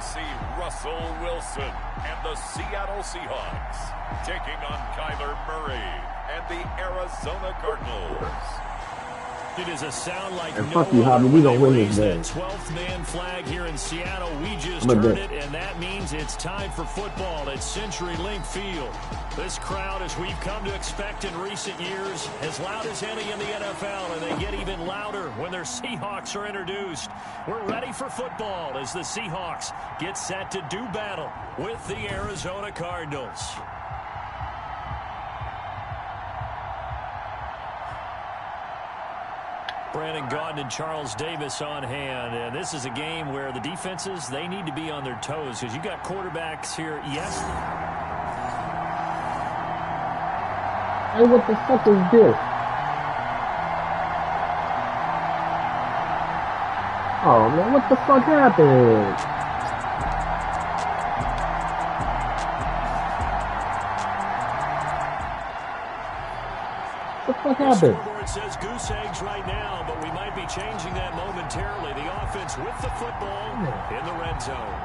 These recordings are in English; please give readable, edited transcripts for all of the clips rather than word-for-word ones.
see Russell Wilson and the Seattle Seahawks taking on Kyler Murray and the Arizona Cardinals. It is a sound like and no fuck you, other Javi. We when gonna they win raise this that game. 12th man flag here in Seattle. We just I'm a heard bet. it, and that means it's time for football at CenturyLink Field. This crowd, as we've come to expect in recent years, as loud as any in the NFL, and they get even louder when their Seahawks are introduced. We're ready for football as the Seahawks get set to do battle with the Arizona Cardinals. Brandon Gaudin and Charles Davis on hand. And this is a game where the defenses, they need to be on their toes because you got quarterbacks here. Yes. Hey, what the fuck is this? Oh, man, what the fuck happened? What the fuck happened? The scoreboard says goose eggs right now, but we might be changing that momentarily. The offense with the football in the red zone.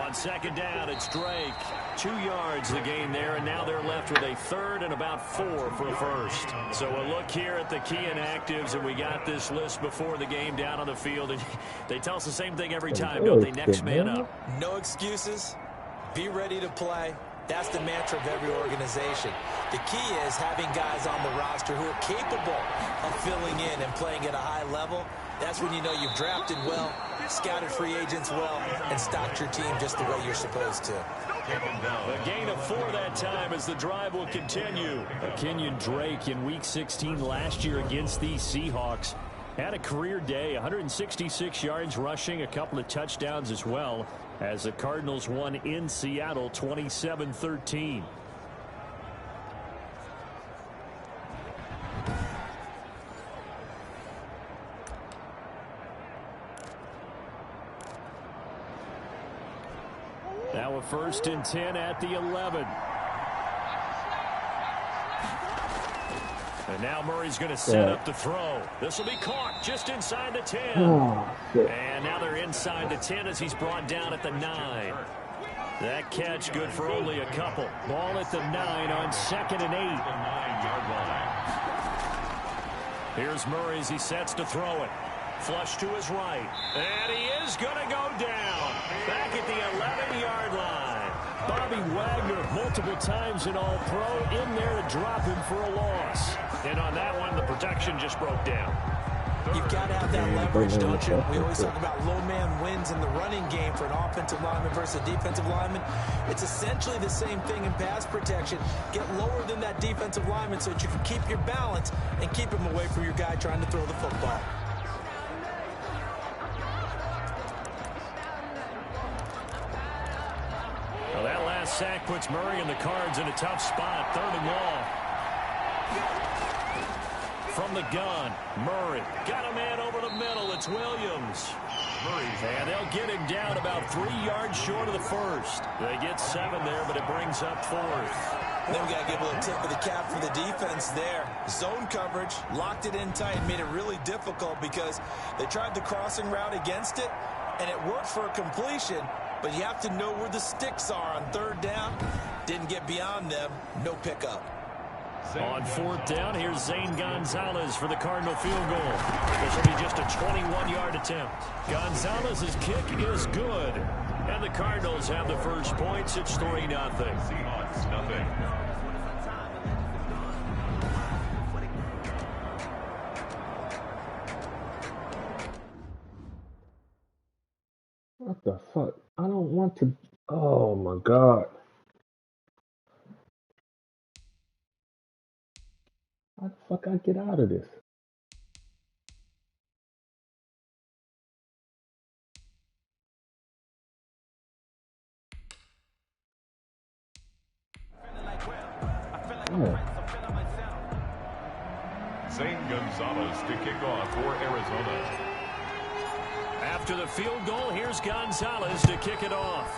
On second down, it's Drake. 2 yards the gain there, and now they're left with a third and about 4 for a first. So a look here at the key inactives, and we got this list before the game down on the field. And they tell us the same thing every time, don't they? Next man up. No excuses. Be ready to play. That's the mantra of every organization. The key is having guys on the roster who are capable of filling in and playing at a high level. That's when you know you've drafted well, scouted free agents well, and stocked your team just the way you're supposed to. A gain of 4 that time as the drive will continue. Kenyon Drake in Week 16 last year against the Seahawks had a career day, 166 yards rushing, a couple of touchdowns as well, as the Cardinals won in Seattle 27-13. Now a 1st and 10 at the 11. And now Murray's going to set up the throw. This will be caught just inside the 10. Oh, shit. And now they're inside the 10 as he's brought down at the 9. That catch good for only a couple. Ball at the 9 on 2nd and 8. Here's Murray as he sets to throw it. Flush to his right. And he is going to go down. Back at the 11-yard line. Bobby Wagner multiple times in All-Pro in there to drop him for a loss. And on that one, the protection just broke down. You've got to have that leverage, don't you? We always talk about low man wins in the running game for an offensive lineman versus a defensive lineman. It's essentially the same thing in pass protection. Get lower than that defensive lineman so that you can keep your balance and keep him away from your guy trying to throw the football. Well, that last sack puts Murray and the Cards in a tough spot. 3rd and long. From the gun, Murray got a man over the middle. It's Williams. And they'll get him down about 3 yards short of the 1st. They get 7 there, but it brings up 4th. Then we got to give a little tip of the cap for the defense there. Zone coverage, locked it in tight, made it really difficult because they tried the crossing route against it, and it worked for a completion, but you have to know where the sticks are on 3rd down. Didn't get beyond them, no pickup. On 4th down, here's Zane Gonzalez for the Cardinal field goal. This will be just a 21-yard attempt. Gonzalez's kick is good. And the Cardinals have the first points. It's 3-0. Seahawks, nothing. What the fuck? I don't want to. Oh my god. How the fuck I get out of this? Oh. Zane Gonzalez to kick off for Arizona. After the field goal, here's Gonzalez to kick it off.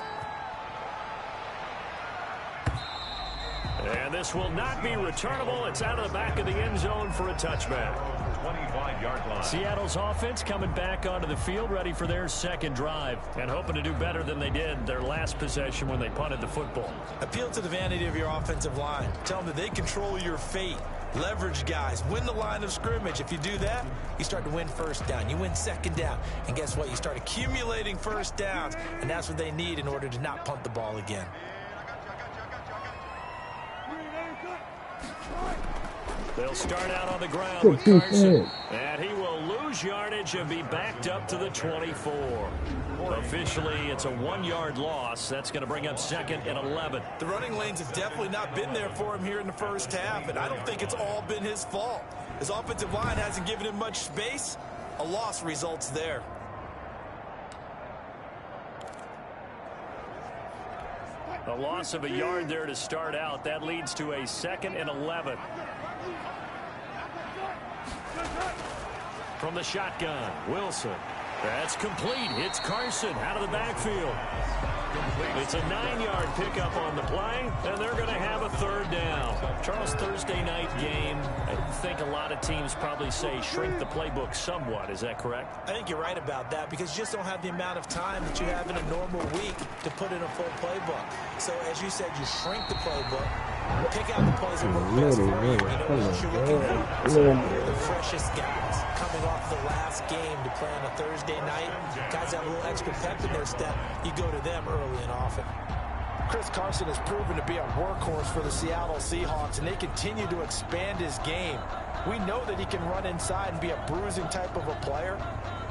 And this will not be returnable. It's out of the back of the end zone for a touchback. 25-yard line. Seattle's offense coming back onto the field, ready for their second drive, and hoping to do better than they did their last possession when they punted the football. Appeal to the vanity of your offensive line. Tell them that they control your fate. Leverage guys. Win the line of scrimmage. If you do that, you start to win first down. You win second down. And guess what? You start accumulating first downs, and that's what they need in order to not punt the ball again. They'll start out on the ground with Carson, and he will lose yardage and be backed up to the 24. Officially, it's a 1-yard loss. That's going to bring up 2nd and 11. The running lanes have definitely not been there for him here in the first half, and I don't think it's all been his fault. His offensive line hasn't given him much space. A loss results there. A loss of a yard there to start out. That leads to a 2nd and 11. From the shotgun, Wilson. That's complete. It's Carson out of the backfield. It's a 9-yard pickup on the play, and they're going to have a 3rd down. Charles, Thursday night game, I think a lot of teams probably say shrink the playbook somewhat. Is that correct? I think you're right about that because you just don't have the amount of time that you have in a normal week to put in a full playbook. So, as you said, you shrink the playbook, pick out the plays that work best for you. You know what you're looking for. So you're the freshest guys coming off the last game to play on a Thursday night. Guys have a little extra pep in their step. You go to them early and often. Chris Carson has proven to be a workhorse for the Seattle Seahawks, and they continue to expand his game. We know that he can run inside and be a bruising type of a player,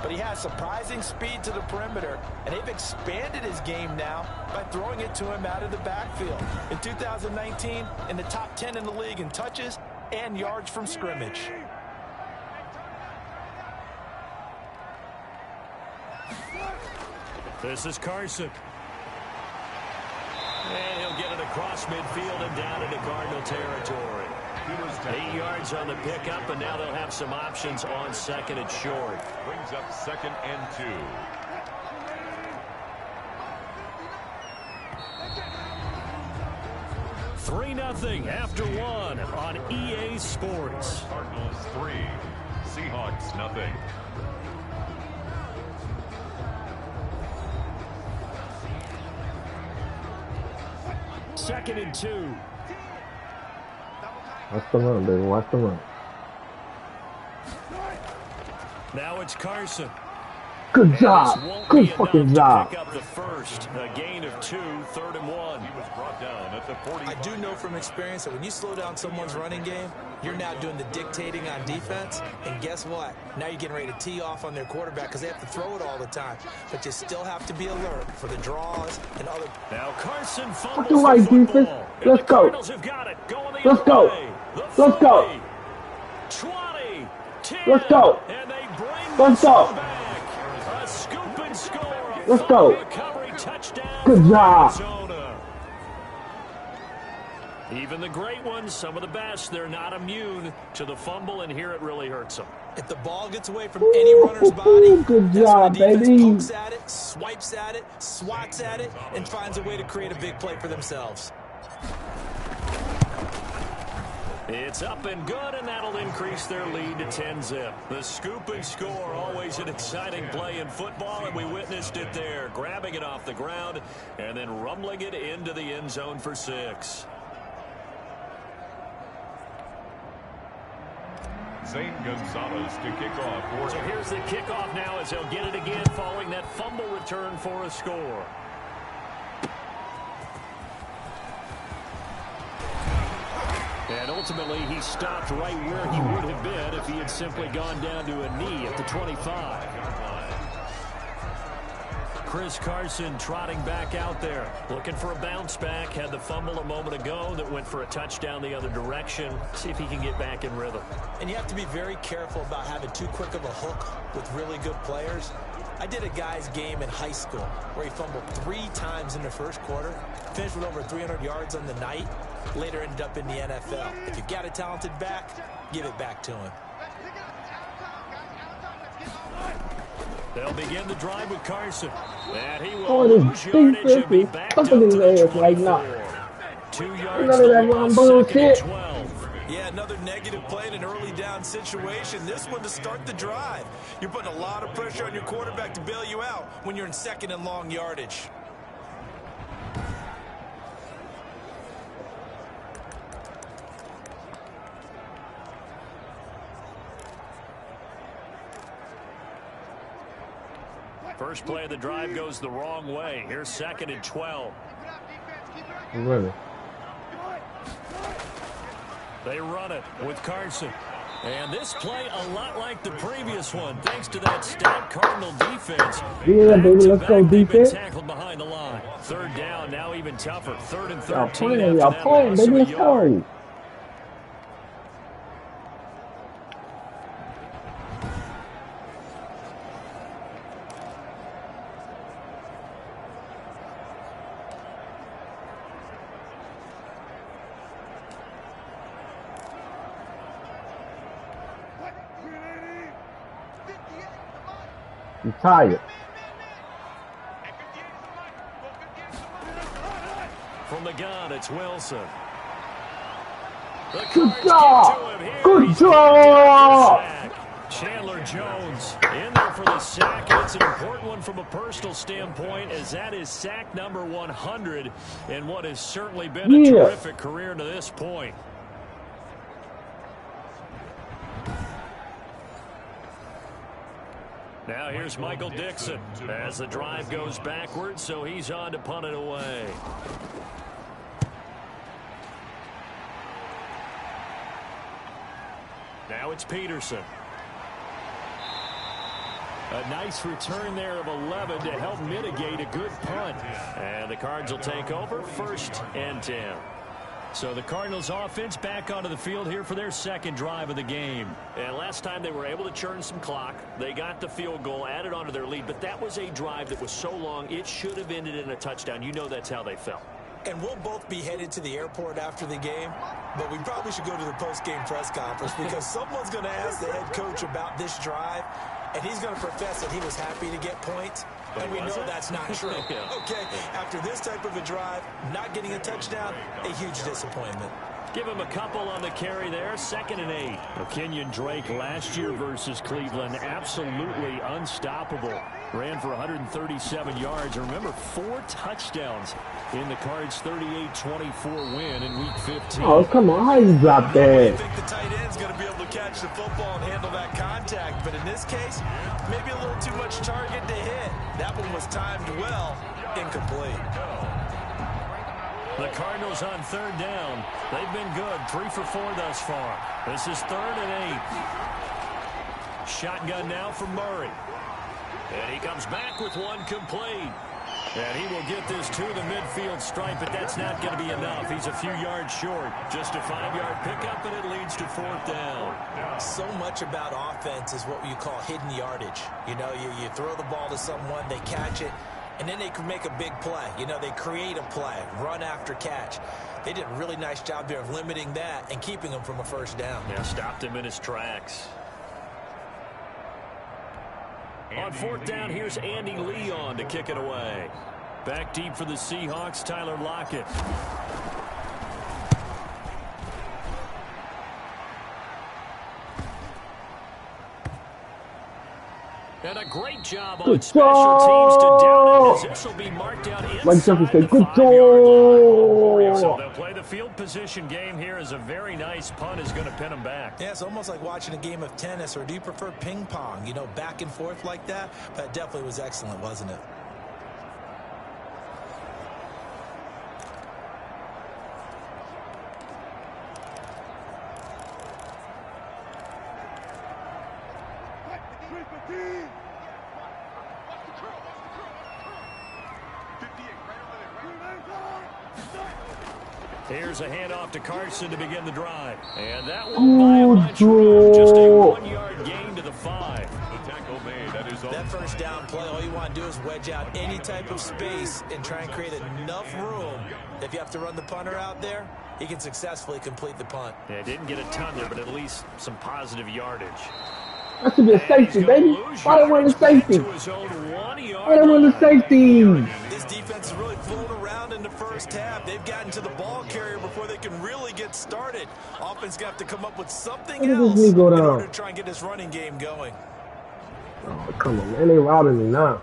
but he has surprising speed to the perimeter, and they've expanded his game now by throwing it to him out of the backfield. In 2019, in the top 10 in the league in touches and yards from scrimmage. This is Carson. And he'll get it across midfield and down into Cardinal territory. 8 yards on the pickup, and now they'll have some options on 2nd and short. Brings up 2nd and 2. Three 3-0 after 1 on EA Sports. Cardinals 3, Seahawks 0. 2nd and 2. Watch the run, baby. Watch the run. Now it's Carson. Good job. Good fucking job. Pick up the first. A gain of 2, 3rd and 1. He was brought down at the 45. I do know from experience that when you slow down someone's running game, you're now doing the dictating on defense. And guess what? Now you're getting ready to tee off on their quarterback because they have to throw it all the time. But you still have to be alert for the draws and other. Now Carson fumbles Fucking right, the football. defense. Let's go. Cardinals have got it. Going the Let's other go. way. The Let's go. 20, 10, Let's go. And they bring Let's this go. one back. A scoop and score. A Let's go. recovery touchdown. Good for job. Arizona. Even the great ones, some of the best, they're not immune to the fumble, and here it really hurts them. If the ball gets away from any runner's body, good that's job, when the defense baby. pokes at it, swipes at it, swats at it, and finds a way to create a big play for themselves. It's up and good, and that'll increase their lead to 10-zip. The scoop and score, always an exciting play in football, and we witnessed it there, grabbing it off the ground and then rumbling it into the end zone for 6. Zane Gonzalez to kick off. So here's the kickoff now as they'll get it again following that fumble return for a score. And ultimately, he stopped right where he would have been if he had simply gone down to a knee at the 25. Chris Carson trotting back out there, looking for a bounce back. Had the fumble a moment ago that went for a touchdown the other direction. See if he can get back in rhythm. And you have to be very careful about having too quick of a hook with really good players. I did a guy's game in high school where he fumbled 3 times in the first quarter, finished with over 300 yards on the night, later ended up in the NFL. If you've got a talented back, give it back to him. They'll begin the drive with Carson. And he will Oh, lose this yardage and be defense backed is up to stuffing his the ass right 24. now. 2 yards None of that long wrong on bullshit. 2nd and 12. Yeah, another negative play in an early down situation. This one to start the drive. You're putting a lot of pressure on your quarterback to bail you out when you're in 2nd and long yardage. First play of the drive goes the wrong way. Here's 2nd and 12. Running. They run it with Carson. And this play a lot like the previous one, thanks to that stout Cardinal defense. Yeah, baby, let's go defense. Tackled behind the line. 3rd down, now even tougher. 3rd and 13. Y'all playing, baby, let's go. I'm tired. From the gun, it's Wilson. Good job! Good job! Chandler Jones in there for the sack. And it's an important one from a personal standpoint, as that is sack number 100 in what has certainly been a terrific career to this point. Now here's Michael Dixon as the drive goes backwards, so he's on to punt it away. Now it's Peterson. A nice return there of 11 to help mitigate a good punt. And the Cards will take over 1st and 10. So the Cardinals offense back onto the field here for their 2nd drive of the game. And last time they were able to churn some clock. They got the field goal, added onto their lead, but that was a drive that was so long it should have ended in a touchdown. You know that's how they felt. And we'll both be headed to the airport after the game, but we probably should go to the post-game press conference because someone's going to ask the head coach about this drive, and he's going to profess that he was happy to get points. And we know that's not true. Yeah. Okay, after this type of a drive, not getting a touchdown, a huge disappointment. Give him a couple on the carry there. 2nd and 8. Kenyon Drake last year versus Cleveland, absolutely unstoppable. Ran for 137 yards. Remember, 4 touchdowns in the Cards' 38-24 win in Week 15. Oh, come on. How you drop that? I think the tight end's going to be able to catch the football and handle that contact. But in this case, maybe a little too much target to hit. That one was timed well. Incomplete. The Cardinals on 3rd down. They've been good. 3 for 4 thus far. This is 3rd and 8. Shotgun now for Murray. And he comes back with one complete. And he will get this to the midfield stripe, but that's not going to be enough. He's a few yards short. Just a 5-yard pickup, and it leads to 4th down. So much about offense is what you call hidden yardage. You know, you throw the ball to someone, they catch it, and then they can make a big play. You know, they create a play, run after catch. They did a really nice job there of limiting that and keeping him from a 1st down. Yeah, stopped him in his tracks. On 4th down, here's Andy Leon to kick it away. Back deep for the Seahawks, Tyler Lockett. And a great job on special teams to down it, as this will be marked out inside the 5-yard line. So they'll play the field position game here, as a very nice punt is going to pin them back. Yeah, it's almost like watching a game of tennis, or do you prefer ping pong? You know, back and forth like that? But it definitely was excellent, wasn't it? Here's a handoff to Carson to begin the drive. And that won't buy him much room. Just a 1-yard gain to the 5. The tackle made. That is all. That 1st down play, all you want to do is wedge out any type of space and try and create enough room. If you have to run the punter out there, he can successfully complete the punt. Yeah, didn't get a ton there, but at least some positive yardage. That should be a safety, baby. Why don't run the safety? Why don't run the safety? this defense is really flown around in the first half. They've gotten to the ball carrier before they can really get started. Offense got to come up with something else in order to try and get this running game going. Oh, come on, man. They routing me now.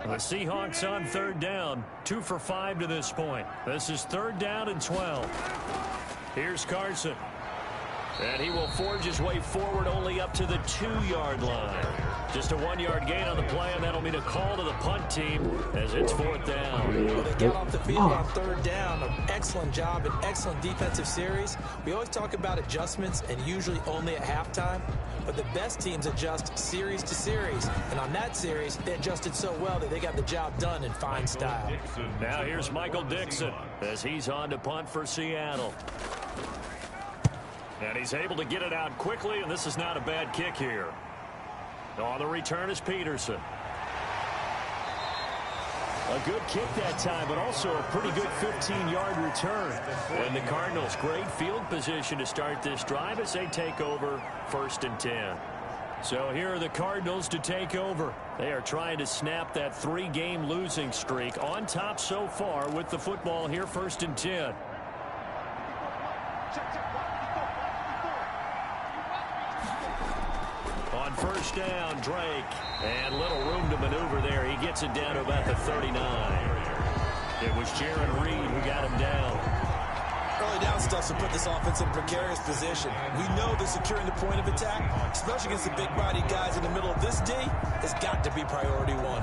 The Seahawks on third down, 2 for 5 to this point. This is 3rd down and 12. Here's Carson. And he will forge his way forward only up to the 2-yard line. Just a 1-yard gain on the play, and that'll mean a call to the punt team as it's 4th down. Well, they got off the field on 3rd down. An excellent job, an excellent defensive series. We always talk about adjustments, and usually only at halftime. But the best teams adjust series to series. And on that series, they adjusted so well that they got the job done in fine style. Now here's Michael Dixon as he's on to punt for Seattle. And he's able to get it out quickly, and this is not a bad kick here. On the return is Peterson. A good kick that time, but also a pretty good 15-yard return. And the Cardinals, great field position to start this drive as they take over 1st and 10. So here are the Cardinals to take over. They are trying to snap that 3-game losing streak on top so far with the football here, 1st and 10. On 1st down, Drake. And little room to maneuver there. He gets it down to about the 39. It was Jarran Reed who got him down. Early down stuff to put this offense in a precarious position. We know that securing the point of attack, especially against the big body guys in the middle of this D, has got to be priority 1.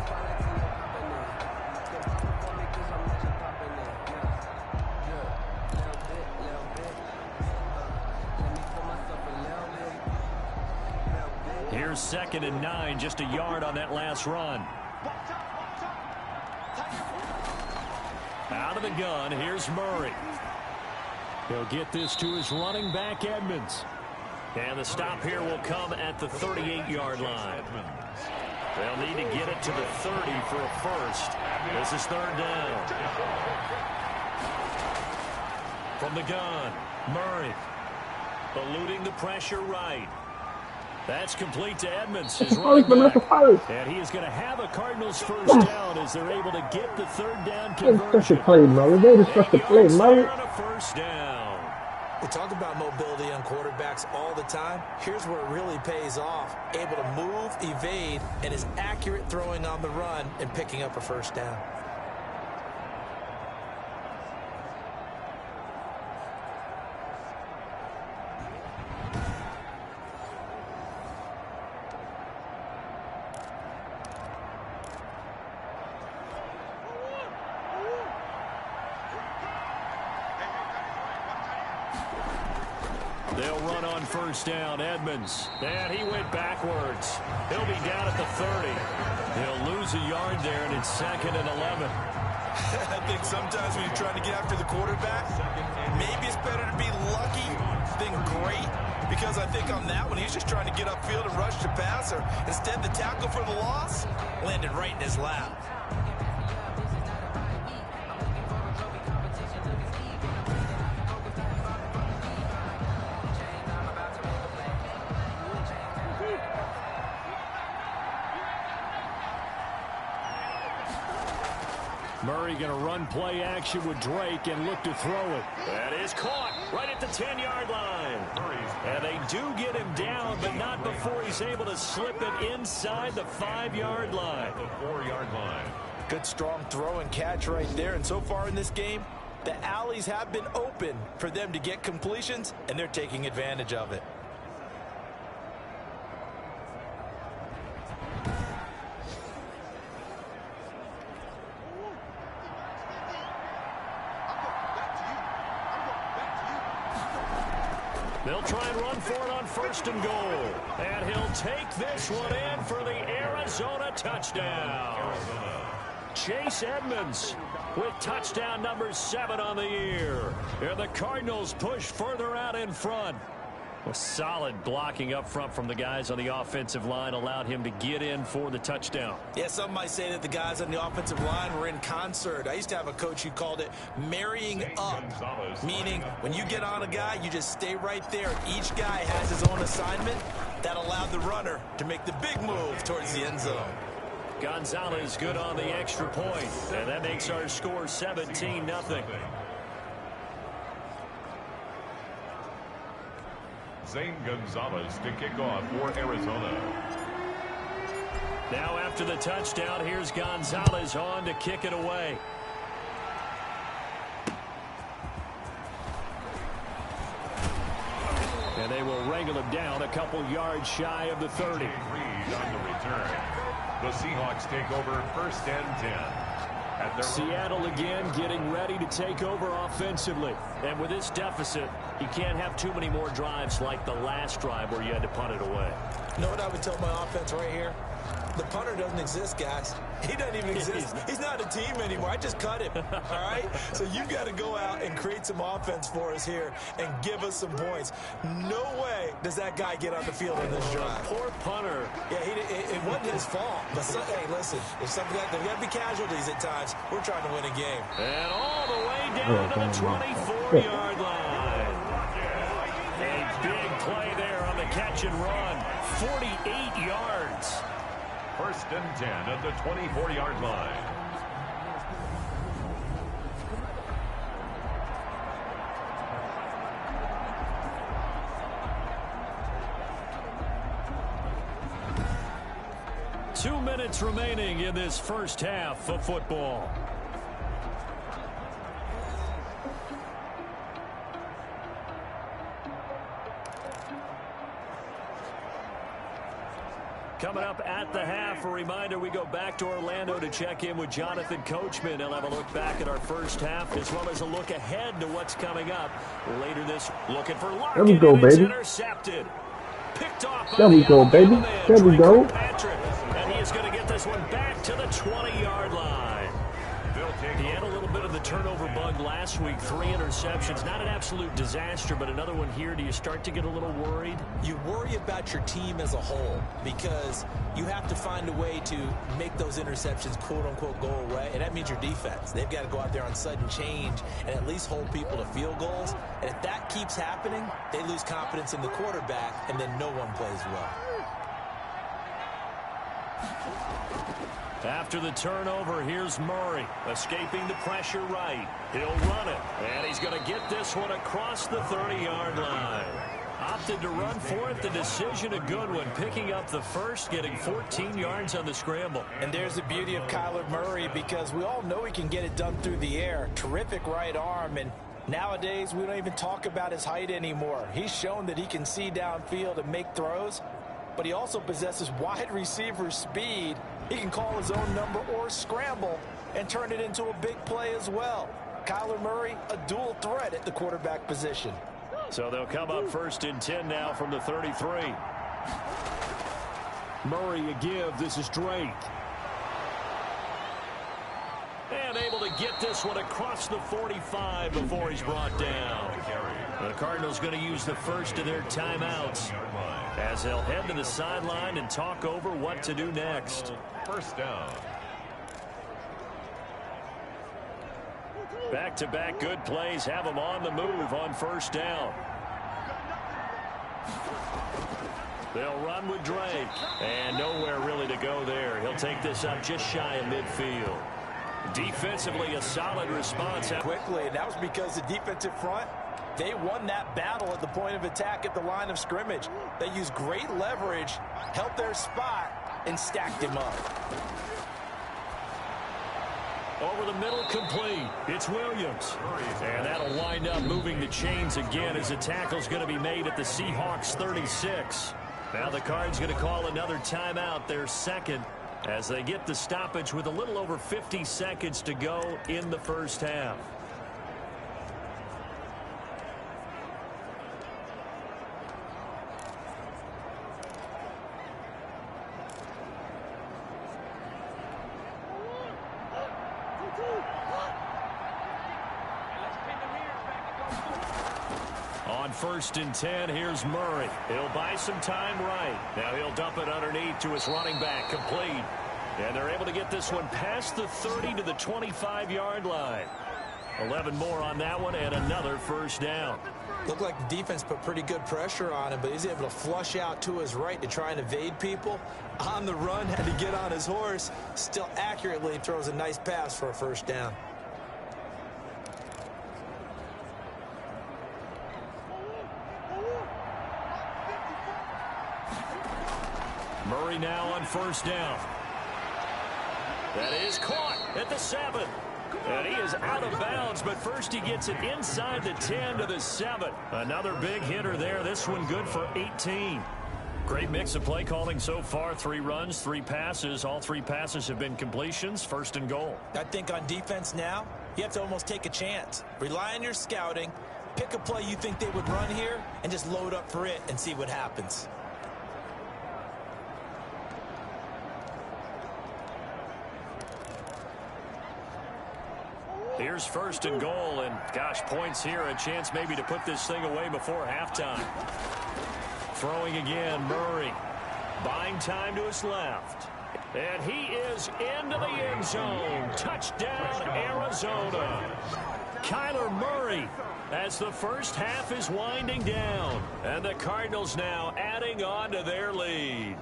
Here's 2nd and 9, just a yard on that last run. Out of the gun, here's Murray. He'll get this to his running back, Edmonds. And the stop here will come at the 38-yard line. They'll need to get it to the 30 for a first. This is 3rd down. From the gun, Murray. Eluding the pressure right. That's complete to Edmonds. His running back. And he is going to have a Cardinals first down as they're able to get the 3rd down conversion. First down. We talk about mobility on quarterbacks all the time. Here's where it really pays off. Able to move, evade, and is accurate throwing on the run and picking up a first down. They'll run on 1st down, Edmonds. And he went backwards. He'll be down at the 30. He'll lose a yard there, and it's 2nd and 11. I think sometimes when you're trying to get after the quarterback, maybe it's better to be lucky than great. Because I think on that one, he's just trying to get upfield and rush the passer. Instead, the tackle for the loss landed right in his lap. Murray going to run play action with Drake and look to throw it. That is caught right at the 10-yard line. And they do get him down, but not before he's able to slip it inside the 5-yard line. The 4-yard line. Good strong throw and catch right there. And so far in this game, the alleys have been open for them to get completions, and they're taking advantage of it. They'll try and run for it on 1st and goal. And he'll take this one in for the Arizona touchdown. Chase Edmonds with touchdown number 7 on the year. And the Cardinals push further out in front. A solid blocking up front from the guys on the offensive line allowed him to get in for the touchdown. Yeah, some might say that the guys on the offensive line were in concert. I used to have a coach who called it marrying up, meaning when you get on a guy, you just stay right there. Each guy has his own assignment, That allowed the runner to make the big move towards the end zone. Gonzalez good on the extra point, and that makes our score 17-0. Zane Gonzalez to kick off for Arizona. Now after the touchdown, here's Gonzalez on to kick it away. And they will wrangle him down a couple yards shy of the 30. Reed on the return. The Seahawks take over 1st and 10. Seattle again getting ready to take over offensively. And with this deficit, you can't have too many more drives like the last drive where you had to punt it away. You know what I would tell my offense right here? The punter doesn't exist, guys. He doesn't even exist. He's not a team anymore. I just cut him, all right? So you've got to go out and create some offense for us here and give us some points. No way does that guy get on the field in this drive. Poor punter. Yeah, it wasn't his fault. But hey, listen, if something like that, there got to be casualties at times. We're trying to win a game. And all the way down to the 24-yard line. A big play there on the catch and run. 48 yards. 1st and 10 at the 24-yard line. Two minutes remaining in this first half of football. Coming up at the half, a reminder, we go back to Orlando to check in with Jonathan Coachman. He'll have a look back at our first half as well as a look ahead to what's coming up later this. Looking for Lockett. There we go, baby. Intercepted. Picked off. There we go, baby. There we go. And he is going to get this one back to the 20-yard line. He had a little bit of the turnover bug last week. 3 interceptions. Not an absolute disaster, but another one here. Do you start to get a little worried? You worry about your team as a whole because you have to find a way to make those interceptions, quote-unquote, go away, and that means your defense. They've got to go out there on sudden change and at least hold people to field goals. And if that keeps happening, they lose confidence in the quarterback, and then no one plays well. After the turnover, here's Murray, escaping the pressure right. He'll run it, and he's going to get this one across the 30-yard line. Opted to run for it. The decision a good one, picking up the first, getting 14 yards on the scramble. And there's the beauty of Kyler Murray because we all know he can get it done through the air. Terrific right arm, and nowadays we don't even talk about his height anymore. He's shown that he can see downfield and make throws, but he also possesses wide receiver speed. He can call his own number or scramble and turn it into a big play as well. Kyler Murray, a dual threat at the quarterback position. So they'll come up 1st and 10 now from the 33. Murray a give. This is Drake. And able to get this one across the 45 before he's brought down. The Cardinals going to use the first of their timeouts as they'll head to the sideline and talk over what to do next. 1st down. Back-to-back good plays have them on the move on 1st down. They'll run with Drake. And nowhere really to go there. He'll take this up just shy of midfield. Defensively, a solid response. Quickly, and that was because the defensive front, they won that battle at the point of attack at the line of scrimmage. They used great leverage, held their spot, and stacked him up. Over the middle, complete. It's Williams. And that'll wind up moving the chains again as a tackle's going to be made at the Seahawks 36. Now the Cards going to call another timeout, their second, as they get the stoppage with a little over 50 seconds to go in the first half. On 1st and 10, here's Murray. He'll buy some time right. Now he'll dump it underneath to his running back, complete. And they're able to get this one past the 30 to the 25-yard line. 11 more on that one and another 1st down. Looked like the defense put pretty good pressure on him, but he's able to flush out to his right to try and evade people. On the run, had to get on his horse. Still accurately throws a nice pass for a first down. Murray now on first down. That is caught at the 7. And he is out of bounds, but first he gets it inside the 10 to the 7. Another big hitter there. This one good for 18. Great mix of play calling so far. 3 runs, 3 passes. All 3 passes have been completions. First and goal. I think on defense now, you have to almost take a chance. Rely on your scouting. Pick a play you think they would run here and just load up for it and see what happens. Here's first and goal, and gosh, points here. A chance maybe to put this thing away before halftime. Throwing again, Murray. Buying time to his left. And he is into the end zone. Touchdown, Arizona. Kyler Murray as the first half is winding down. And the Cardinals now adding on to their lead.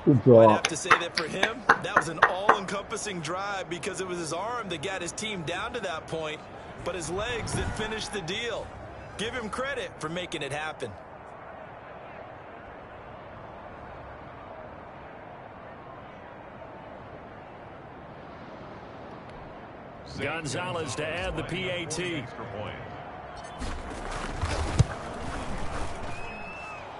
I'd have to say that for him, that was an all-encompassing drive because it was his arm that got his team down to that point, but his legs that finished the deal. Give him credit for making it happen. Gonzalez to add the PAT.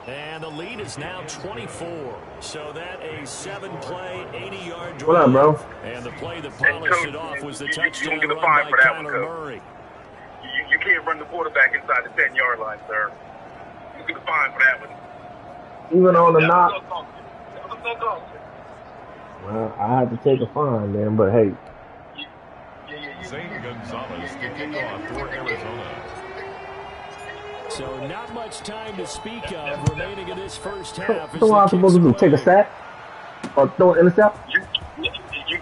And the lead is now 24. So that a 7-play, 80-yard drive. What up, bro? And the play that polished it off was the touchdown run by Kyler Murray. You can't run the quarterback inside the 10-yard line, sir. You get a fine for that one. Even on the knock. Well, I have to take a fine, man, but hey. Zane Gonzalez to kick off for Arizona. So not much time to speak of remaining in this first half. So what am I supposed to do? Take a sack? Or throw an intercept? You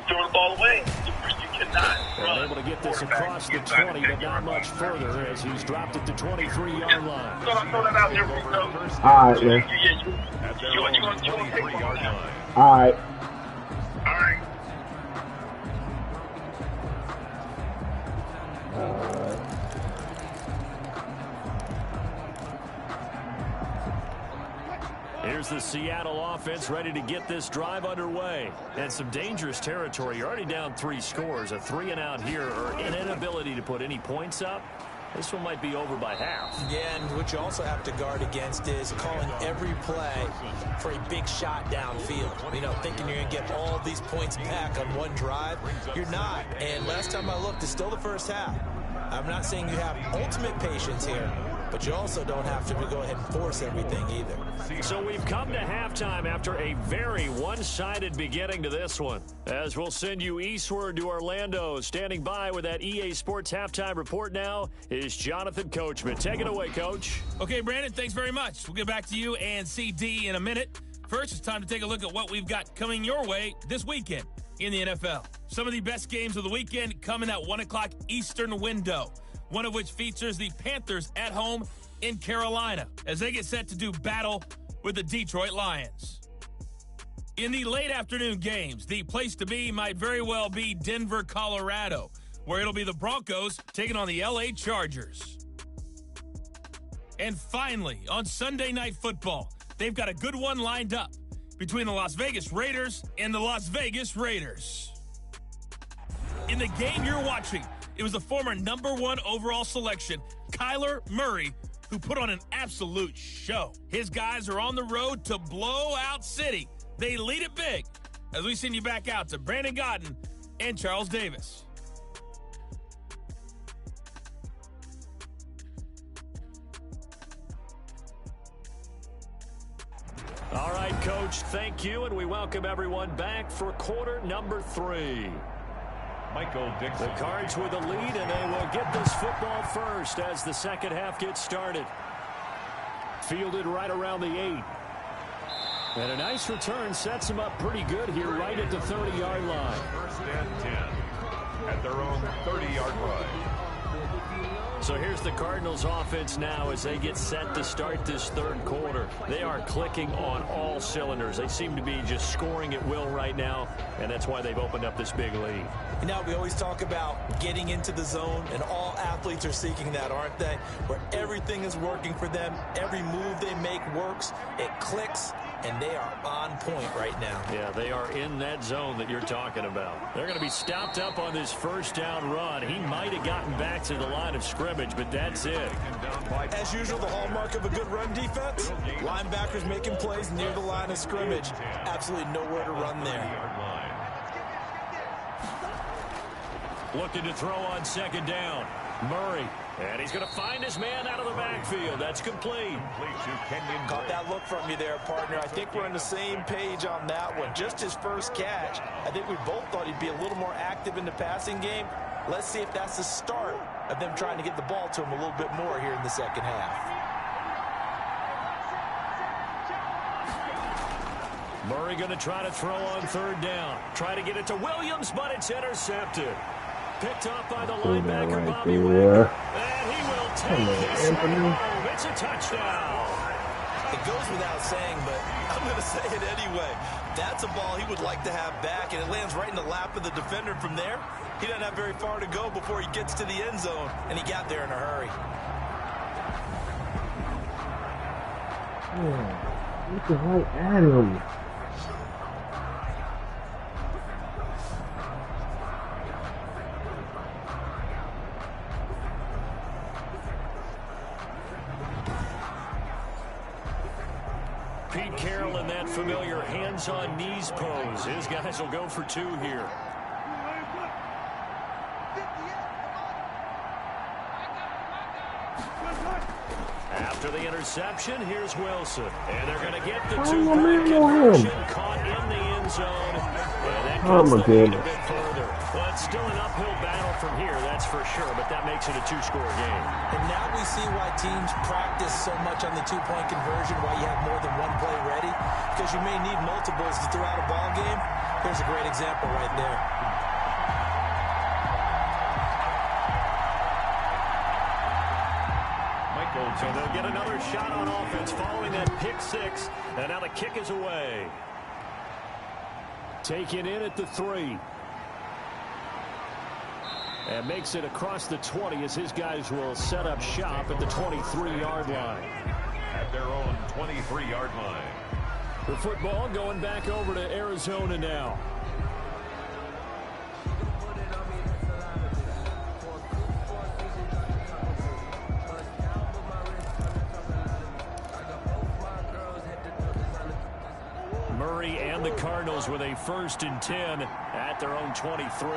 throw the ball away. You cannot run. Able to get this across the 20, but not much further as he's dropped it to 23-yard line. Throw that out there, Rico. All right, man. At their own 23-yard line. All right. All right. Here's the Seattle offense ready to get this drive underway. And some dangerous territory. You're already down 3 scores. A 3-and-out here or an inability to put any points up. This one might be over by half. Yeah, and what you also have to guard against is calling every play for a big shot downfield. You know, thinking you're going to get all these points back on one drive. You're not. And last time I looked, it's still the first half. I'm not saying you have ultimate patience here, but you also don't have to go ahead and force everything either. So we've come to halftime after a very one-sided beginning to this one. As we'll send you eastward to Orlando. Standing by with that EA Sports halftime report now is Jonathan Coachman. Take it away, Coach. Okay, Brandon, thanks very much. We'll get back to you and CD in a minute. First, it's time to take a look at what we've got coming your way this weekend in the NFL. Some of the best games of the weekend come in that 1 o'clock Eastern window, one of which features the Panthers at home in Carolina as they get set to do battle with the Detroit Lions. In the late afternoon games, the place to be might very well be Denver, Colorado, where it'll be the Broncos taking on the LA Chargers. And finally, on Sunday Night Football, they've got a good one lined up between the Las Vegas Raiders and the Las Vegas Raiders. In the game you're watching, it was the former #1 overall selection, Kyler Murray, who put on an absolute show. His guys are on the road to Blowout City. They lead it big as we send you back out to Brandon Gaudin and Charles Davis. All right, Coach, thank you, and we welcome everyone back for quarter number 3. Michael Dixon. The Cards with the lead, and they will get this football first as the second half gets started. Fielded right around the 8. And a nice return sets them up pretty good here right at the 30-yard line. First and 10 at their own 30-yard line. So here's the Cardinals offense now as they get set to start this third quarter. They are clicking on all cylinders. They seem to be just scoring at will right now, and that's why they've opened up this big lead. You know, we always talk about getting into the zone, and all athletes are seeking that, aren't they? Where everything is working for them, every move they make works, it clicks, and they are on point right now. Yeah, they are in that zone that you're talking about. They're going to be stopped up on this first down run. He might have gotten back to the line of scrimmage, but that's it. As usual, the hallmark of a good run defense, linebackers making plays near the line of scrimmage. Absolutely nowhere to run there. Looking to throw on second down. Murray. And he's going to find his man out of the backfield. That's complete. Caught that look from you there, partner. I think we're on the same page on that one. Just his first catch. I think we both thought he'd be a little more active in the passing game. Let's see if that's the start of them trying to get the ball to him a little bit more here in the second half. Murray going to try to throw on third down. Try to get it to Williams, but it's intercepted. Picked up by the linebacker, right Bobby there. Wagner. And he will take this one home. It's a touchdown. It goes without saying, but I'm going to say it anyway. That's a ball he would like to have back, and it lands right in the lap of the defender from there. He doesn't have very far to go before he gets to the end zone, and he got there in a hurry. Yeah, look right at him. Pete Carroll in that familiar hands-on knees pose. His guys will go for two here. After the interception, here's Wilson. And they're going to get the two-point conversion caught in the end zone. And that cuts the lead a bit further. But still an uphill battle from here, that's for sure. But that makes it a two-score game. And now we see why teams practice so much on the two-point conversion, why you have more than one play ready. Because you may need multiples to throw out a ball game. Here's a great example right there. So they'll get another shot on offense following that pick six. And now the kick is away. Taken in at the 3. And makes it across the 20 as his guys will set up shop at the 23-yard line. At their own 23-yard line. The football going back over to Arizona now. Murray and the Cardinals with a 1st and 10 at their own 23.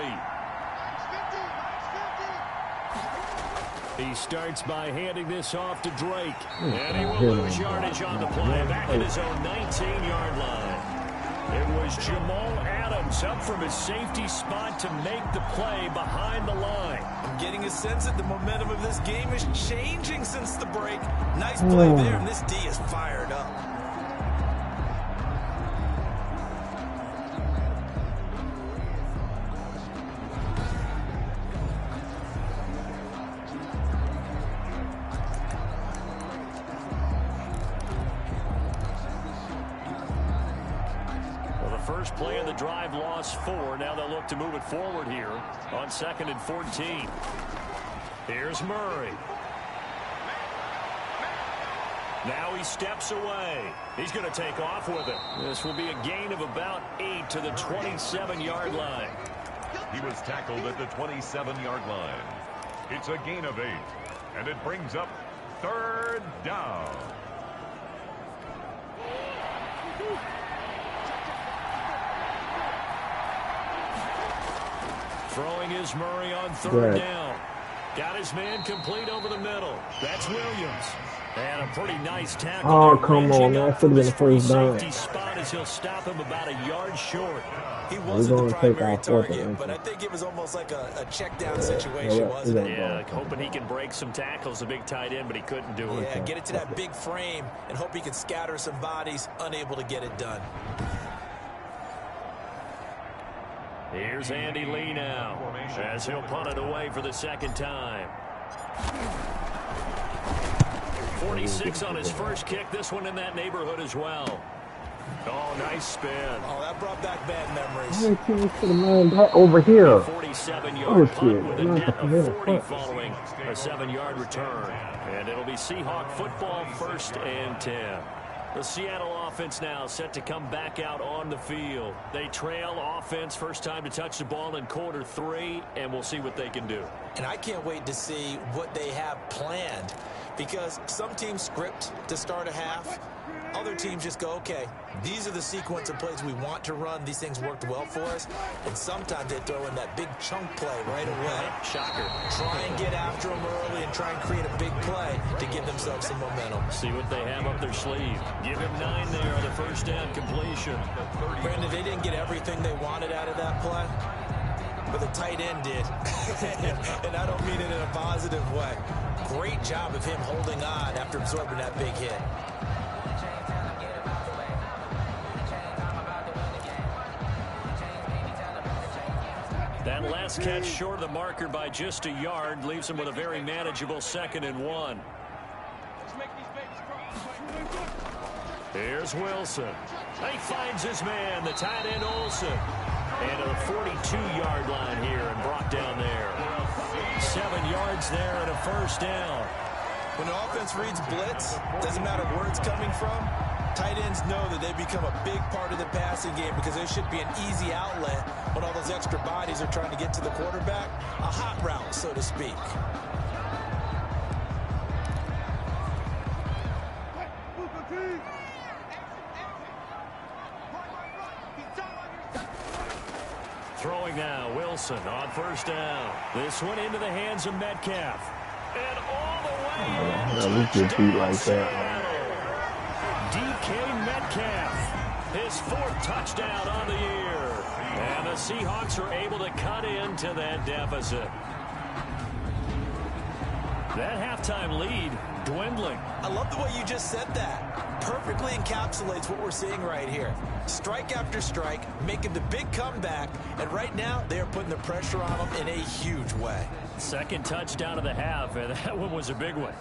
He starts by handing this off to Drake. And he will lose yardage on the play back at his own 19-yard line. It was Jamal Adams up from his safety spot to make the play behind the line. I'm getting a sense that the momentum of this game is changing since the break. Nice play there, and this D is fired up. First play of the drive lost 4. Now they'll look to move it forward here on 2nd and 14. Here's Murray. Now he steps away. He's going to take off with it. This will be a gain of about 8 to the 27-yard line. He was tackled at the 27-yard line. It's a gain of 8, and it brings up 3rd down. Throwing is Murray on 3rd down. Got his man complete over the middle. That's Williams. And a pretty nice tackle. Oh, come on. That should have been the first down. Safety spot as he'll stop him about a yard short. He wasn't the primary target, but I think it was almost like a check down situation, wasn't it? Yeah, hoping he can break some tackles, a big tight end, but he couldn't do it. Yeah, get it to that big frame and hope he can scatter some bodies, unable to get it done. Here's Andy Lee now as he'll punt it away for the 2nd time. .46 on his first kick. This one in that neighborhood as well. Oh, nice spin. Oh, that brought back bad memories. I should have known that over here. 47-yard punt with a net of 40 following a 7-yard return. And it'll be Seahawk football, 1st and 10. The Seattle offense now set to come back out on the field. They trail offense, first time to touch the ball in quarter 3, and we'll see what they can do. And I can't wait to see what they have planned, because some teams script to start a half. Other teams just go, okay, these are the sequence of plays we want to run. These things worked well for us. And sometimes they throw in that big chunk play right away. Shocker. Try and get after them early and try and create a big play to give themselves some momentum. See what they have up their sleeve. Give him 9 there on the first down completion. Brandon, they didn't get everything they wanted out of that play, but the tight end did. And I don't mean it in a positive way. Great job of him holding on after absorbing that big hit. That last catch short of the marker by just a yard leaves him with a very manageable 2nd and 1. Here's Wilson. He finds his man, the tight end Olsen. And to the 42-yard line here and brought down there. 7 yards there and a first down. When the offense reads blitz, doesn't matter where it's coming from, tight ends know that they become a big part of the passing game because there should be an easy outlet when all those extra bodies are trying to get to the quarterback. A hot route, so to speak. Throwing now, Wilson on first down. This one into the hands of Metcalf. And all the way in. We get beat like that. DK Metcalf, his 4th touchdown on the year. And the Seahawks are able to cut into that deficit. That halftime lead dwindling. I love the way you just said that. Perfectly encapsulates what we're seeing right here. Strike after strike, making the big comeback, and right now they are putting the pressure on them in a huge way. 2nd touchdown of the half, and that one was a big one.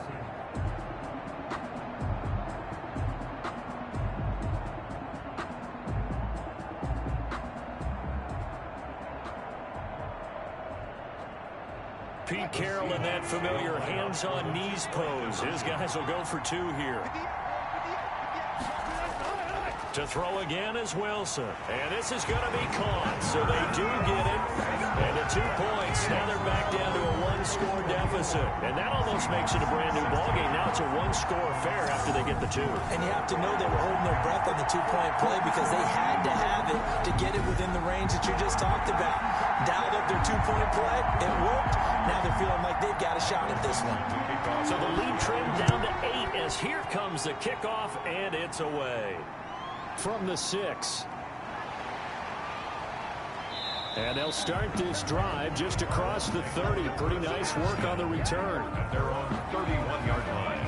Pete Carroll in that familiar hands-on knees pose. His guys will go for 2 here. To throw again is Wilson. And this is going to be caught. So they do get it. And the 2 points. Now they're back down to a 1-score deficit. And that almost makes it a brand new ballgame. Now it's a 1-score affair after they get the 2. And you have to know they were holding their breath on the 2-point play because they had to have it to get it within the range that you just talked about. Dialed up their 2-point play. It worked. Now they're feeling like they've got a shot at this one. So the lead trimmed down to 8 as here comes the kickoff, and it's away. From the 6. And they'll start this drive just across the 30. Pretty nice work on the return. They're on 31-yard line.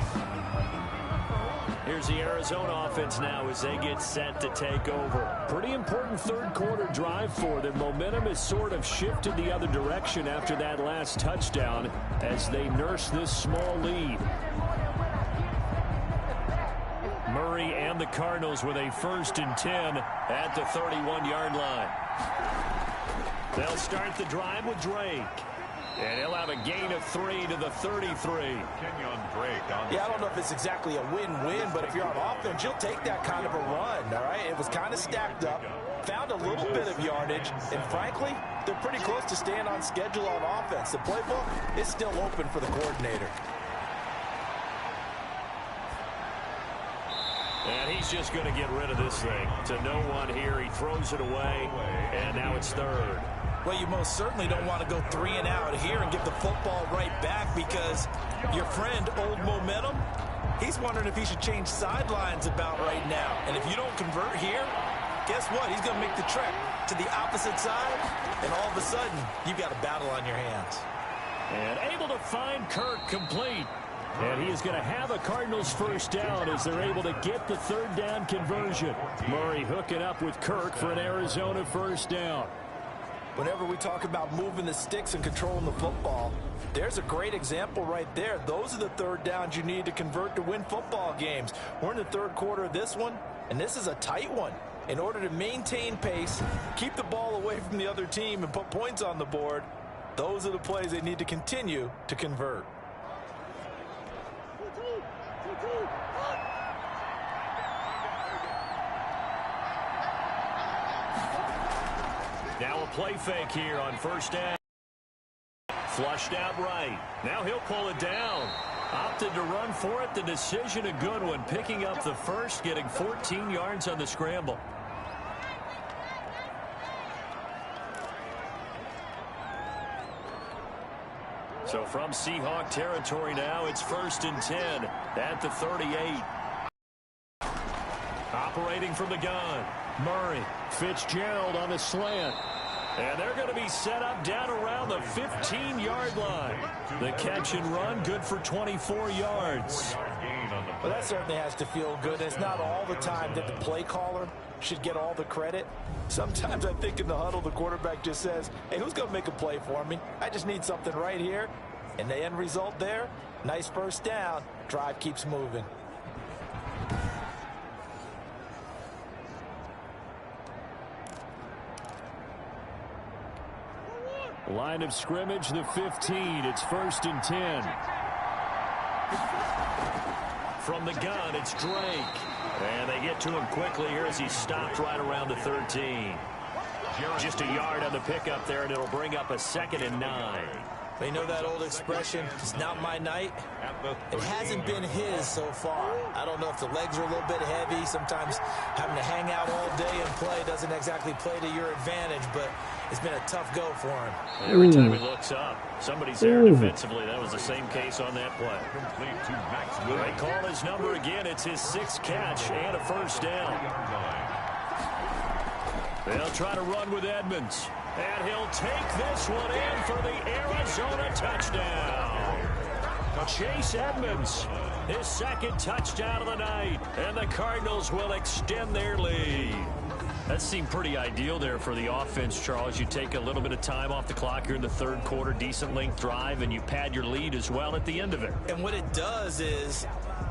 Here's the Arizona offense now as they get set to take over. Pretty important 3rd quarter drive for them. Momentum has sort of shifted the other direction after that last touchdown as they nurse this small lead. Murray and the Cardinals with a 1st and 10 at the 31-yard line. They'll start the drive with Drake. And he'll have a gain of 3 to the 33. Kenyon Drake on Yeah, I don't know if it's exactly a win-win, but if you're on offense, you'll take that kind of a run, all right? It was kind of stacked up, found a little bit of yardage, and frankly, they're pretty close to staying on schedule on offense. The playbook is still open for the coordinator. And he's just going to get rid of this thing. To no one here, he throws it away, and now it's 3rd. Well, you most certainly don't want to go 3 and out here and give the football right back because your friend, Old Momentum, he's wondering if he should change sidelines about right now. And if you don't convert here, guess what? He's going to make the trek to the opposite side, and all of a sudden, you've got a battle on your hands. And able to find Kirk complete. And he is going to have a Cardinals 1st down as they're able to get the 3rd down conversion. Murray hooking up with Kirk for an Arizona 1st down. Whenever we talk about moving the sticks and controlling the football, there's a great example right there. Those are the third downs you need to convert to win football games. We're in the third quarter of this one, and this is a tight one. In order to maintain pace, keep the ball away from the other team, and put points on the board, those are the plays they need to continue to convert. Now a play fake here on first down. Flushed out right. Now he'll pull it down. Opted to run for it. The decision a good one. Picking up the first, getting 14 yards on the scramble. So from Seahawk territory now, it's 1st and 10 at the 38. Operating from the gun. Murray. Fitzgerald on the slant. And they're going to be set up down around the 15-yard line. The catch and run, good for 24 yards. Well, that certainly has to feel good. It's not all the time that the play caller should get all the credit. Sometimes I think in the huddle, the quarterback just says, hey, who's going to make a play for me? I just need something right here. And the end result there, nice first down. Drive keeps moving. Line of scrimmage, the 15. It's 1st and 10. From the gun, it's Drake. And they get to him quickly here as he's stopped right around the 13. Just a yard on the pickup there, and it'll bring up a 2nd and 9. They know that old expression, it's not my night. It hasn't been his so far. I don't know if the legs are a little bit heavy. Sometimes having to hang out all day and play doesn't exactly play to your advantage, but it's been a tough go for him. Every time he looks up, somebody's there defensively. That was the same case on that play. They call his number again. It's his 6th catch and a first down. They'll try to run with Edmonds. And he'll take this one in for the Arizona touchdown. Chase Edmonds, his 2nd touchdown of the night. And the Cardinals will extend their lead. That seemed pretty ideal there for the offense, Charles. You take a little bit of time off the clock here in the third quarter, decent length drive, and you pad your lead as well at the end of it. And what it does is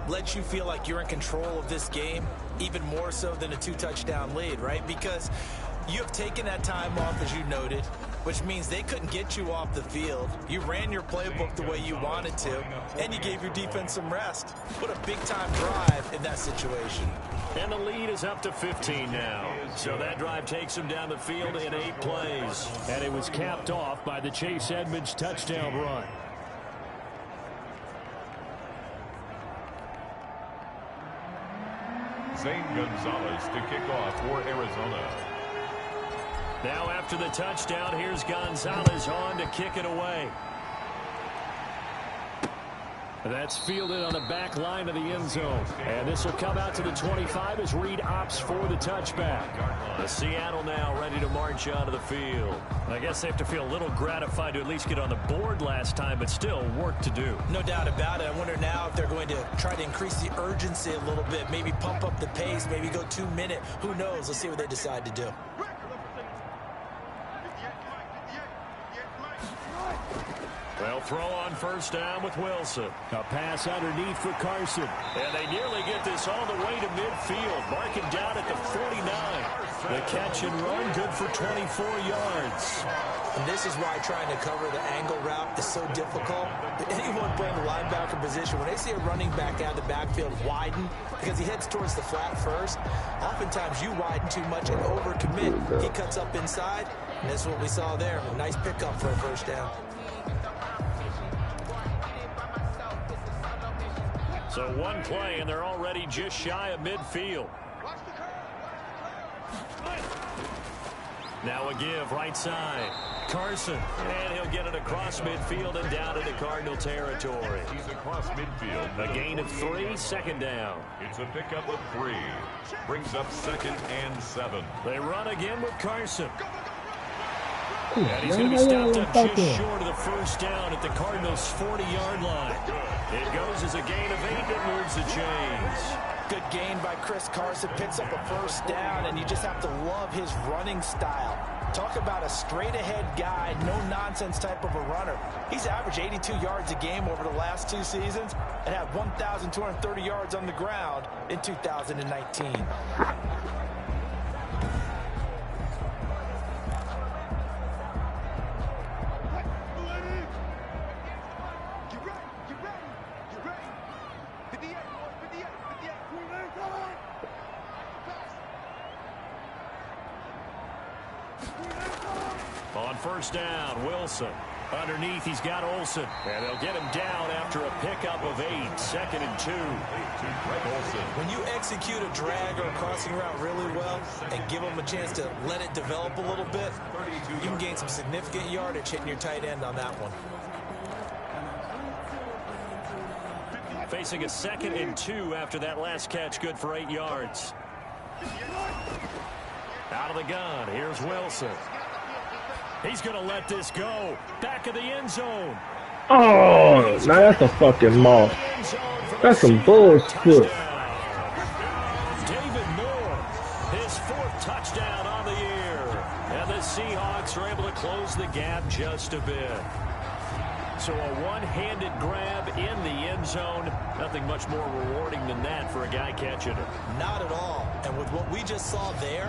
let you feel like you're in control of this game, even more so than a 2-touchdown lead, right? Because you have taken that time off, as you noted, which means they couldn't get you off the field. You ran your playbook the way you wanted to, and you gave your defense some rest. What a big-time drive in that situation. And the lead is up to 15 now. So that drive takes them down the field in 8 plays. And it was capped off by the Chase Edmonds touchdown run. Zane Gonzalez to kick off for Arizona. Now after the touchdown, here's Gonzalez on to kick it away. That's fielded on the back line of the end zone. And this will come out to the 25 as Reed opts for the touchback. The Seattle now ready to march onto the field. I guess they have to feel a little gratified to at least get on the board last time, but still work to do. No doubt about it. I wonder now if they're going to try to increase the urgency a little bit, maybe pump up the pace, maybe go 2-minute. Who knows? Let's see what they decide to do. They'll throw on first down with Wilson. A pass underneath for Carson. And they nearly get this all the way to midfield. Marking down at the 49. The catch and run, good for 24 yards. And this is why trying to cover the angle route is so difficult. Anyone playing the linebacker position, when they see a running back out of the backfield widen, because he heads towards the flat first, oftentimes you widen too much and overcommit. He cuts up inside, and that's what we saw there. A nice pickup for a first down. So one play, and they're already just shy of midfield. Now a give, right side. Carson, and he'll get it across midfield and down into Cardinal territory. He's across midfield. A gain of 3, 2nd down. It's a pickup of 3. Brings up 2nd and 7. They run again with Carson. And he's going to be stopped up just short of the first down at the Cardinals' 40-yard line. It goes as a gain of 8 that moves the chains. Good gain by Chris Carson. Picks up a first down, and you just have to love his running style. Talk about a straight-ahead guy, no-nonsense type of a runner. He's averaged 82 yards a game over the last 2 seasons and had 1,230 yards on the ground in 2019. On first down, Wilson. Underneath, he's got Olsen. And they'll get him down after a pickup of 8. 2nd and 2. When you execute a drag or a crossing route really well and give them a chance to let it develop a little bit, you can gain some significant yardage hitting your tight end on that one. Facing a 2nd and 2 after that last catch, good for 8 yards. Out of the gun, here's Wilson. He's going to let this go. Back of the end zone. Oh, now that's a fucking moss. That's some bullshit. David Moore, his 4th touchdown on the year. And the Seahawks are able to close the gap just a bit. So a one-handed grab in the end zone. Nothing much more rewarding than that for a guy catching it. Not at all. And with what we just saw there,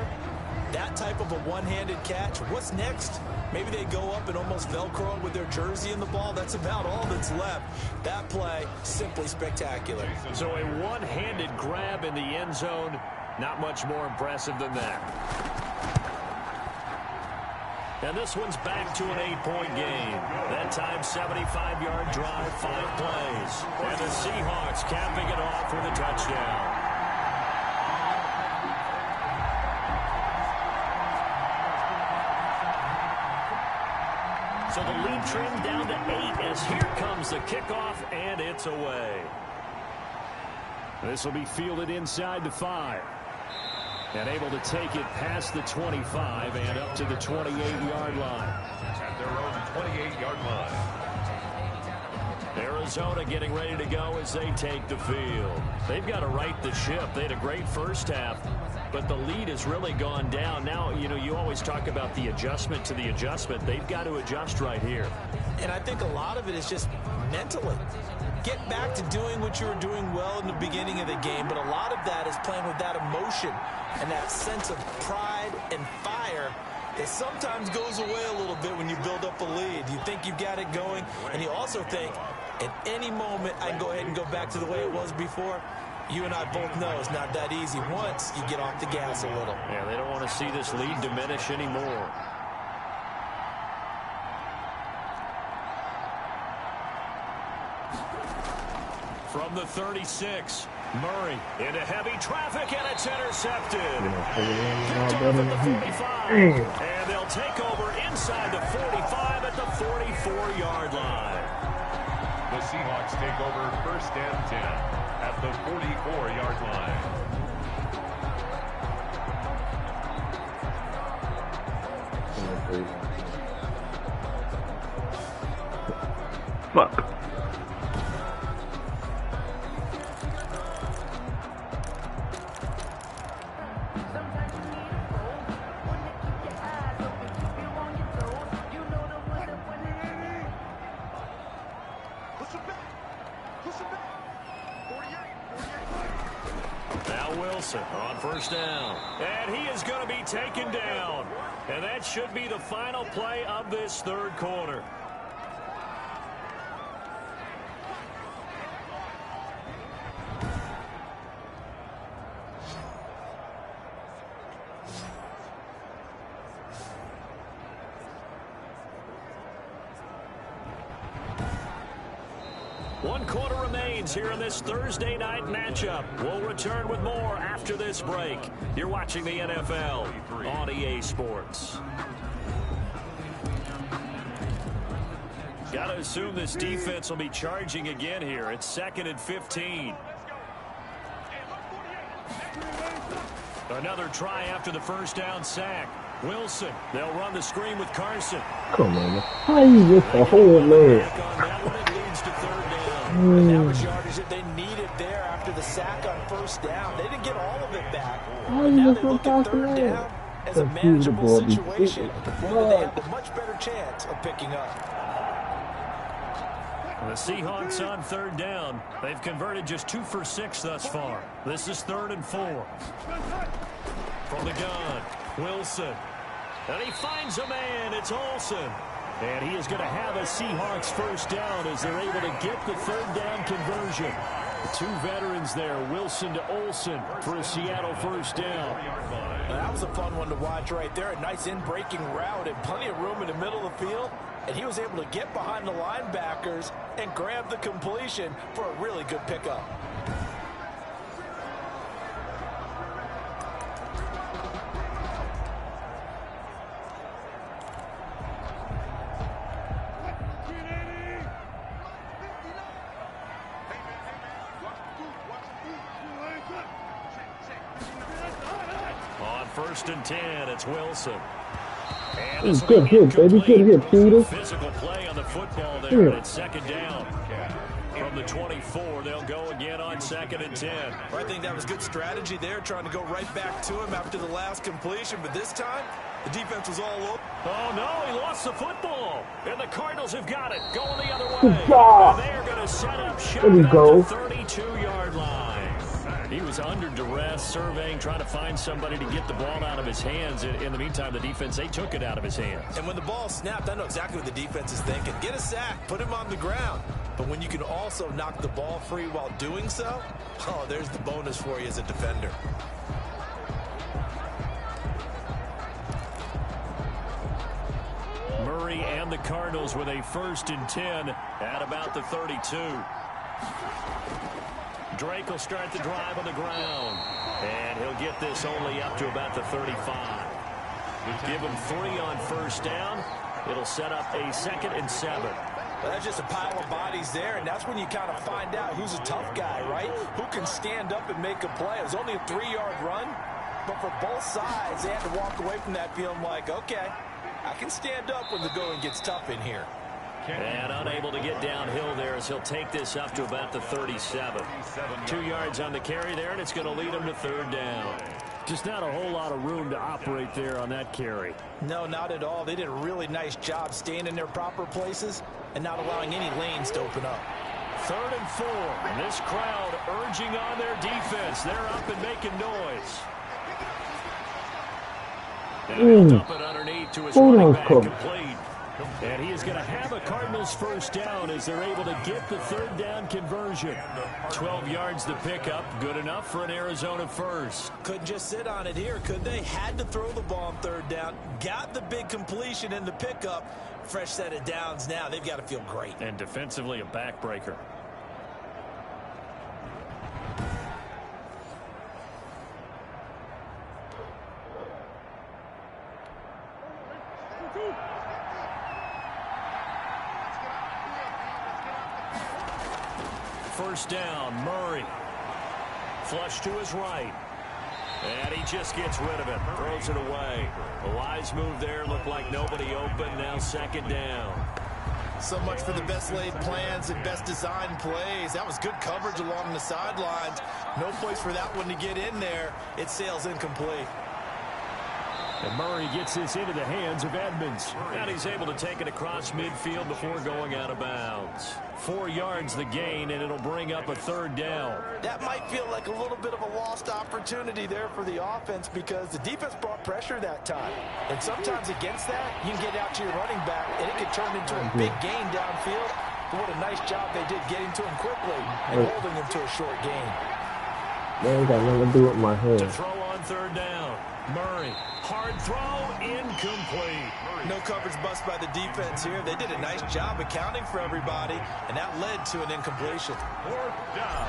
that type of a one-handed catch, what's next? Maybe they go up and almost Velcro with their jersey in the ball. That's about all that's left. That play, simply spectacular. So a one-handed grab in the end zone, not much more impressive than that. And this one's back to an 8-point game. That time, 75-yard drive, 5 plays. And the Seahawks capping it off with a touchdown. So the lead trimmed down to 8 as here comes the kickoff, and it's away. This will be fielded inside the 5. And able to take it past the 25 and up to the 28-yard line. At their own 28-yard line. Arizona getting ready to go as they take the field. They've got to right the ship. They had a great first half, but the lead has really gone down. Now, you always talk about the adjustment to the adjustment. They've got to adjust right here. And I think a lot of it is just mentally. Get back to doing what you were doing well in the beginning of the game, but a lot of that is playing with that emotion and that sense of pride and fire that sometimes goes away a little bit when you build up a lead. You think you've got it going, and you also think, at any moment, I can go ahead and go back to the way it was before. You and I both know it's not that easy once you get off the gas a little. Yeah, they don't want to see this lead diminish anymore. From the 36, Murray into heavy traffic, and it's intercepted. Picked off at the 45. And they'll take over inside the 45 at the 44-yard line. The Seahawks take over 1st and 10 at the 44-yard line. Fuck. Wilson on first down. And he is going to be taken down. And that should be the final play of this 3rd quarter. One quarter remains here in this Thursday night matchup. We'll return with more after this break. You're watching the NFL on EA Sports. Got to assume this defense will be charging again here. It's 2nd and 15. Another try after the first down sack. Wilson, they'll run the screen with Carson. Come on, how you with the whole man? It leads to 3rd down. And that was yardage that they needed there after the sack on first down. They didn't get all of it back. But now they look at 3rd down. as a manageable situation, one that they have a much better chance of picking up. The Seahawks on third down. They've converted just 2 for 6 thus far. This is 3rd and 4. From the gun, Wilson. And he finds a man. It's Olsen. And he is going to have a Seahawks first down as they're able to get the 3rd down conversion. The 2 veterans there, Wilson to Olsen for a Seattle first down. That was a fun one to watch right there. A nice in-breaking route and plenty of room in the middle of the field. And he was able to get behind the linebackers and grab the completion for a really good pickup. On 1st and 10, it's Wilson. Good hit, baby. Good hit, Peter. Physical play on the football there, and it's 2nd down. From the 24, they'll go again on 2nd and 10. I think that was good strategy there, trying to go right back to him after the last completion. But this time, the defense was all over. Oh, no, he lost the football. And the Cardinals have got it, going the other way. Good job. And they're going to set up shop There we at go. the 32-yard line. He was under duress, surveying, trying to find somebody to get the ball out of his hands. In the meantime, the defense, they took it out of his hands. And when the ball snapped, I know exactly what the defense is thinking. Get a sack, put him on the ground. But when you can also knock the ball free while doing so, oh, there's the bonus for you as a defender. Murray and the Cardinals with a 1st and 10 at about the 32. Drake will start the drive on the ground. And he'll get this only up to about the 35. Give him 3 on 1st down. It'll set up a 2nd and 7. Well, that's just a pile of bodies there, and that's when you kind of find out who's a tough guy, right? Who can stand up and make a play. It was only a 3-yard run, but for both sides, they had to walk away from that feeling like, okay, I can stand up when the going gets tough in here. And unable to get downhill there as he'll take this up to about the 37. 2 yards on the carry there, and it's going to lead him to 3rd down. Just not a whole lot of room to operate there on that carry. No, not at all. They did a really nice job staying in their proper places and not allowing any lanes to open up. 3rd and 4. And this crowd urging on their defense. They're up and making noise. And he'll dump it underneath to his running back, complete. And he is going to have a Cardinals first down as they're able to get the 3rd down conversion. 12 yards to pick up. Good enough for an Arizona first. Couldn't just sit on it here, could they? Had to throw the ball on 3rd down. Got the big completion in the pickup. Fresh set of downs now. They've got to feel great. And defensively, a backbreaker. First down, Murray. Flush to his right. And he just gets rid of it. Throws it away. A wise move there. Looked like nobody open. Now 2nd down. So much for the best laid plans and best designed plays. That was good coverage along the sidelines. No place for that one to get in there. It sails incomplete. And Murray gets this into the hands of Edmonds. And he's able to take it across midfield before going out of bounds. 4 yards the gain, and it'll bring up a 3rd down. That might feel like a little bit of a lost opportunity there for the offense because the defense brought pressure that time. And sometimes against that, you can get out to your running back, and it can turn into a big gain downfield. But what a nice job they did getting to him quickly and holding him to a short gain. That ain't got nothing to do with my head. To throw on 3rd down. Murray. Hard throw, incomplete. No coverage bust by the defense here. They did a nice job accounting for everybody, and that led to an incompletion. 4th down.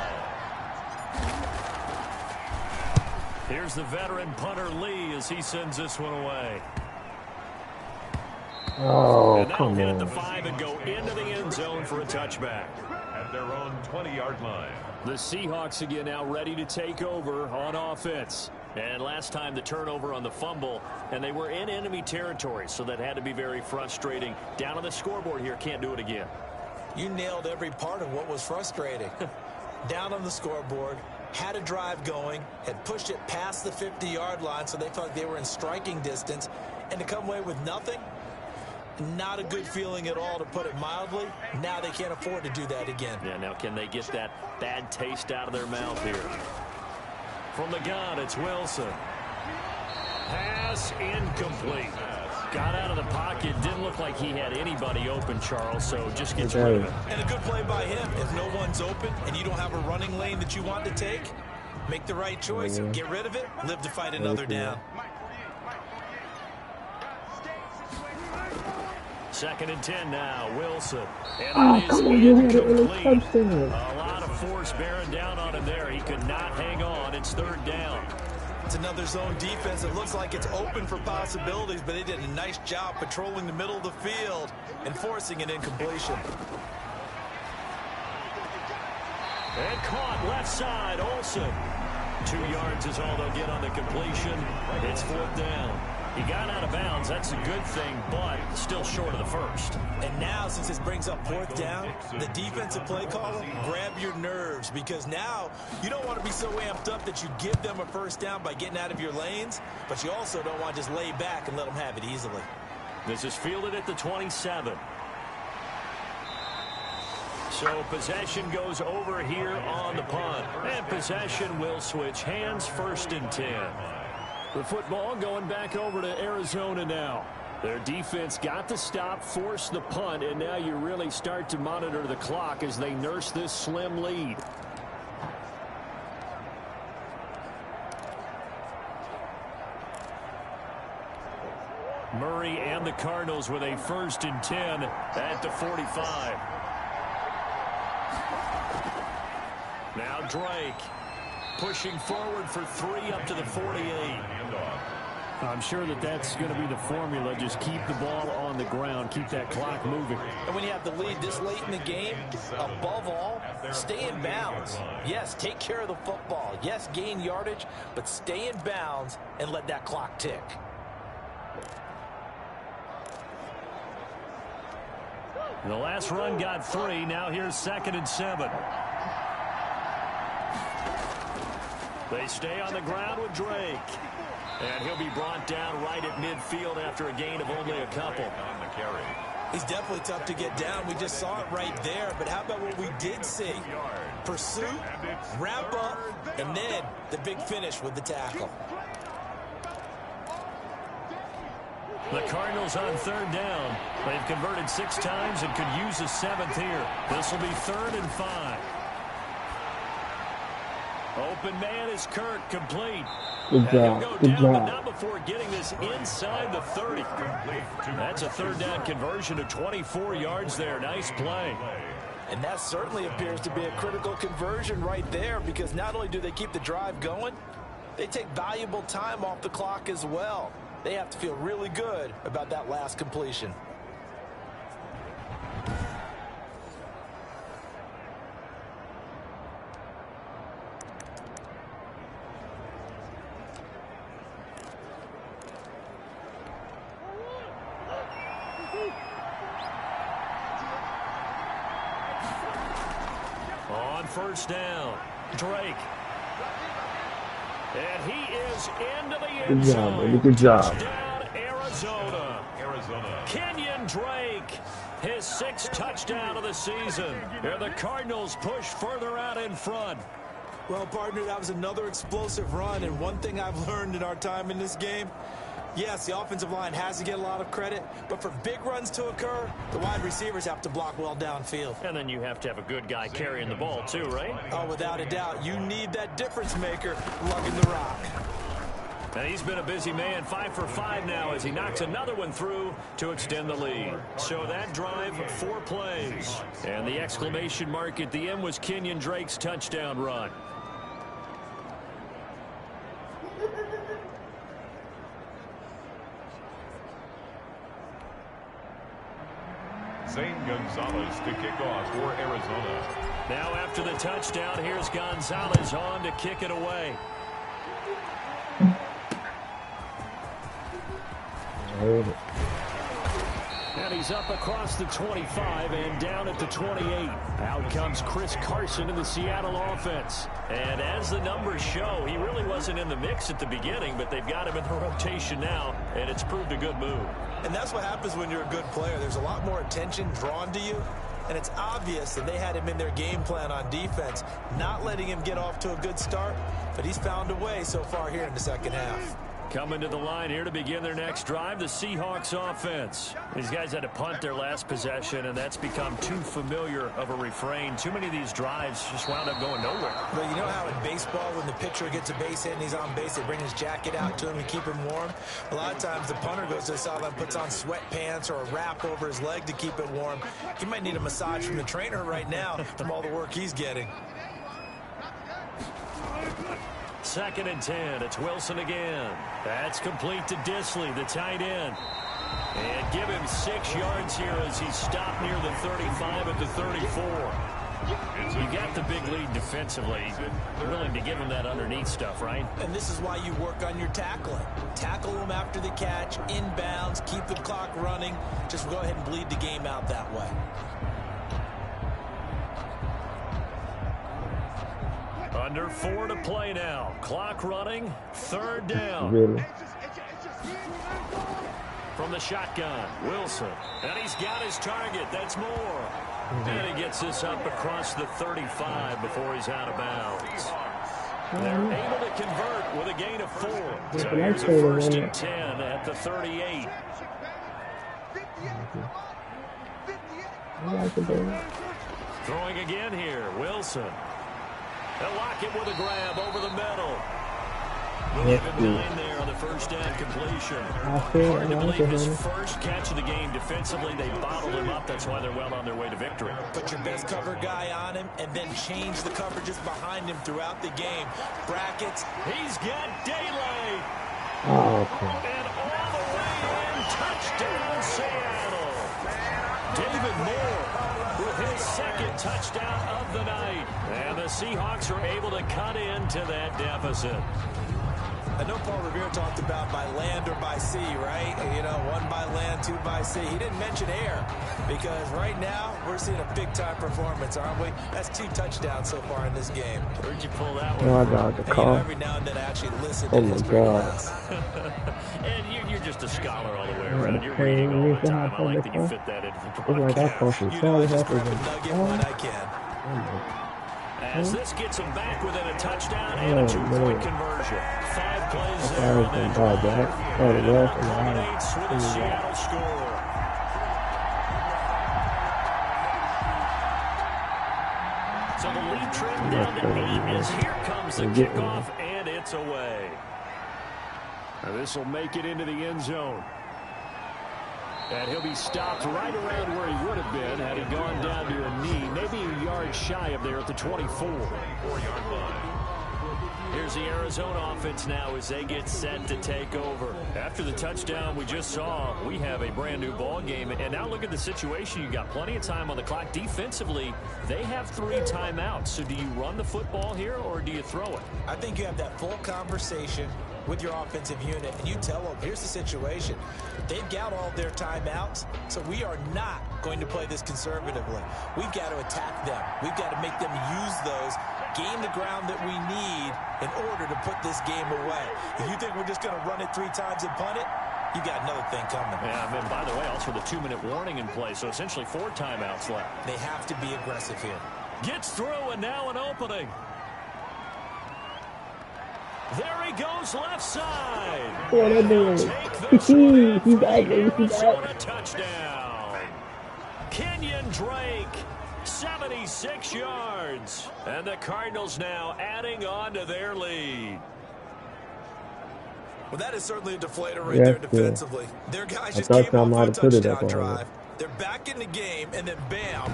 Here's the veteran punter Lee as he sends this one away. Oh, and come hit on. at the 5 and go into the end zone for a touchback. At their own 20-yard line. The Seahawks again now ready to take over on offense. And last time the turnover on the fumble, and they were in enemy territory, so that had to be very frustrating. Down on the scoreboard here, can't do it again. You nailed every part of what was frustrating. Down on the scoreboard, had a drive going, had pushed it past the 50-yard line so they felt like they were in striking distance, and to come away with nothing, not a good feeling at all, to put it mildly. Now they can't afford to do that again. Yeah, now can they get that bad taste out of their mouth here? From the gun, it's Wilson. Pass incomplete. Got out of the pocket. Didn't look like he had anybody open, Charles, so just gets rid of it. And a good play by him. If no one's open and you don't have a running lane that you want to take, make the right choice. Get rid of it. Live to fight another down. 2nd and 10 now. Wilson. And that is incomplete. A lot of force bearing down on him there. He could not hang on. It's 3rd down. It's another zone defense. It looks like it's open for possibilities, but they did a nice job patrolling the middle of the field and forcing an incompletion. And caught left side, Olsen. 2 yards is all they'll get on the completion. It's 4th down. He got out of bounds. That's a good thing, but still short of the first. And now, since this brings up 4th down, the defensive play caller, grab your nerves, because now you don't want to be so amped up that you give them a first down by getting out of your lanes, but you also don't want to just lay back and let them have it easily. This is fielded at the 27. So possession goes over here on the punt. And possession will switch hands, 1st and 10. The football going back over to Arizona now. Their defense got the stop, forced the punt, and now you really start to monitor the clock as they nurse this slim lead. Murray and the Cardinals with a 1st and 10 at the 45. Now Drake pushing forward for 3 up to the 48. I'm sure that's going to be the formula. Just keep the ball on the ground. Keep that clock moving. And when you have the lead this late in the game, above all, stay in bounds. Yes, take care of the football. Yes, gain yardage, but stay in bounds and let that clock tick. The last run got 3. Now here's 2nd and 7. They stay on the ground with Drake. And he'll be brought down right at midfield after a gain of only a couple. He's definitely tough to get down. We just saw it right there. But how about what we did see? Pursuit, wrap up, and then the big finish with the tackle. The Cardinals on 3rd down. They've converted 6 times and could use a 7th here. This will be 3rd and 5. Open man is Kirk, complete. Good job. He'll go Good down, job. but not before getting this inside the 30. That's a 3rd down conversion of 24 yards there. Nice play. And that certainly appears to be a critical conversion right there, because not only do they keep the drive going, they take valuable time off the clock as well. They have to feel really good about that last completion. On 1st down, Drake. And he is into the end Good job, zone. baby. Good job. Touchdown, Arizona. Kenyon Drake, his 6th touchdown of the season. And the Cardinals push further out in front. Well, partner, that was another explosive run, and one thing I've learned in our time in this game, yes, the offensive line has to get a lot of credit, but for big runs to occur, the wide receivers have to block well downfield. And then you have to have a good guy carrying the ball too, right? Oh, without a doubt. You need that difference maker lugging the rock. And he's been a busy man, 5 for 5 now as he knocks another one through to extend the lead. So that drive, 4 plays. And the exclamation mark at the end was Kenyon Drake's touchdown run. Zane Gonzalez to kick off for Arizona. Now after the touchdown, here's Gonzalez on to kick it away. And he's up across the 25 and down at the 28. Out comes Chris Carson in the Seattle offense. And as the numbers show, he really wasn't in the mix at the beginning, but they've got him in the rotation now, and it's proved a good move. And that's what happens when you're a good player. There's a lot more attention drawn to you, and it's obvious that they had him in their game plan on defense, not letting him get off to a good start, but he's found a way so far here in the second half. Coming to the line here to begin their next drive, the Seahawks offense. These guys had to punt their last possession, and that's become too familiar of a refrain. Too many of these drives just wound up going nowhere. But you know how in baseball, when the pitcher gets a base hit and he's on base, they bring his jacket out to him and keep him warm? A lot of times the punter goes to the sideline, puts on sweatpants or a wrap over his leg to keep it warm. He might need a massage from the trainer right now from all the work he's getting. 2nd and 10. It's Wilson again. That's complete to Disley, the tight end. And give him 6 yards here as he's stopped near the 35 at the 34. You got the big lead defensively. Willing to give him that underneath stuff, right? And this is why you work on your tackling. Tackle him after the catch, inbounds, keep the clock running. Just go ahead and bleed the game out that way. Under 4 to play now. Clock running. 3rd down. Really? From the shotgun, Wilson. And he's got his target. That's Moore. And he gets this up across the 35 before he's out of bounds. They're able to convert with a gain of 4. So here's a 1st and 10 at the 38. Throwing again here, Wilson. They'll lock him with a grab over the middle. Give him 9 there on the 1st down completion. Hard to believe his first catch of the game defensively. They bottled him up. That's why they're well on their way to victory. Put your best cover guy on him and then change the coverages behind him throughout the game. Brackets. He's got daylight. Oh, okay. And all the way in. Touchdown, Seattle. David Moore with his 2nd touchdown of the night. And the Seahawks are able to cut into that deficit. I know Paul Revere talked about by land or by sea, right? You know, 1 by land, 2 by sea. He didn't mention air because right now we're seeing a big-time performance, aren't we? That's 2 touchdowns so far in this game. Where'd you pull that one? Oh, I got the call. Every now and then I actually listen Oh to my his God. class. And you're just a scholar all the way around. You're reading all the time. I like that you fit that into the It's like I broadcast. fucking You saw know, I this just grab a happen. nugget when I can. As this gets him back within a touchdown and a 2-point conversion. 5 plays there on that drive. Dominates with a Seattle score. So the lead trend down to 8 as here comes the kickoff, and it's away. Now this will make it into the end zone. And he'll be stopped right around where he would have been had he gone down to a knee, maybe a yard shy of there at the 24. Here's the Arizona offense now as they get set to take over. After the touchdown we just saw, we have a brand new ball game. And now look at the situation. You got plenty of time on the clock. Defensively, they have 3 timeouts. So do you run the football here or do you throw it? I think you have that full conversation with your offensive unit, and you tell them, here's the situation. They've got all their timeouts, so we are not going to play this conservatively. We've got to attack them. We've got to make them use those, gain the ground that we need in order to put this game away. If you think we're just going to run it 3 times and punt it, you got another thing coming. Yeah, and by the way, also the 2-minute warning in play, so essentially 4 timeouts left. They have to be aggressive here. Gets through, and now an opening. There he goes, left side. Oh, that dude. He's back, baby. He's back. A touchdown. Kenyon Drake, 76 yards. And the Cardinals now adding on to their lead. Well, that is certainly a deflator right there defensively. Their guys just came off a touchdown drive. They're back in the game, and then bam,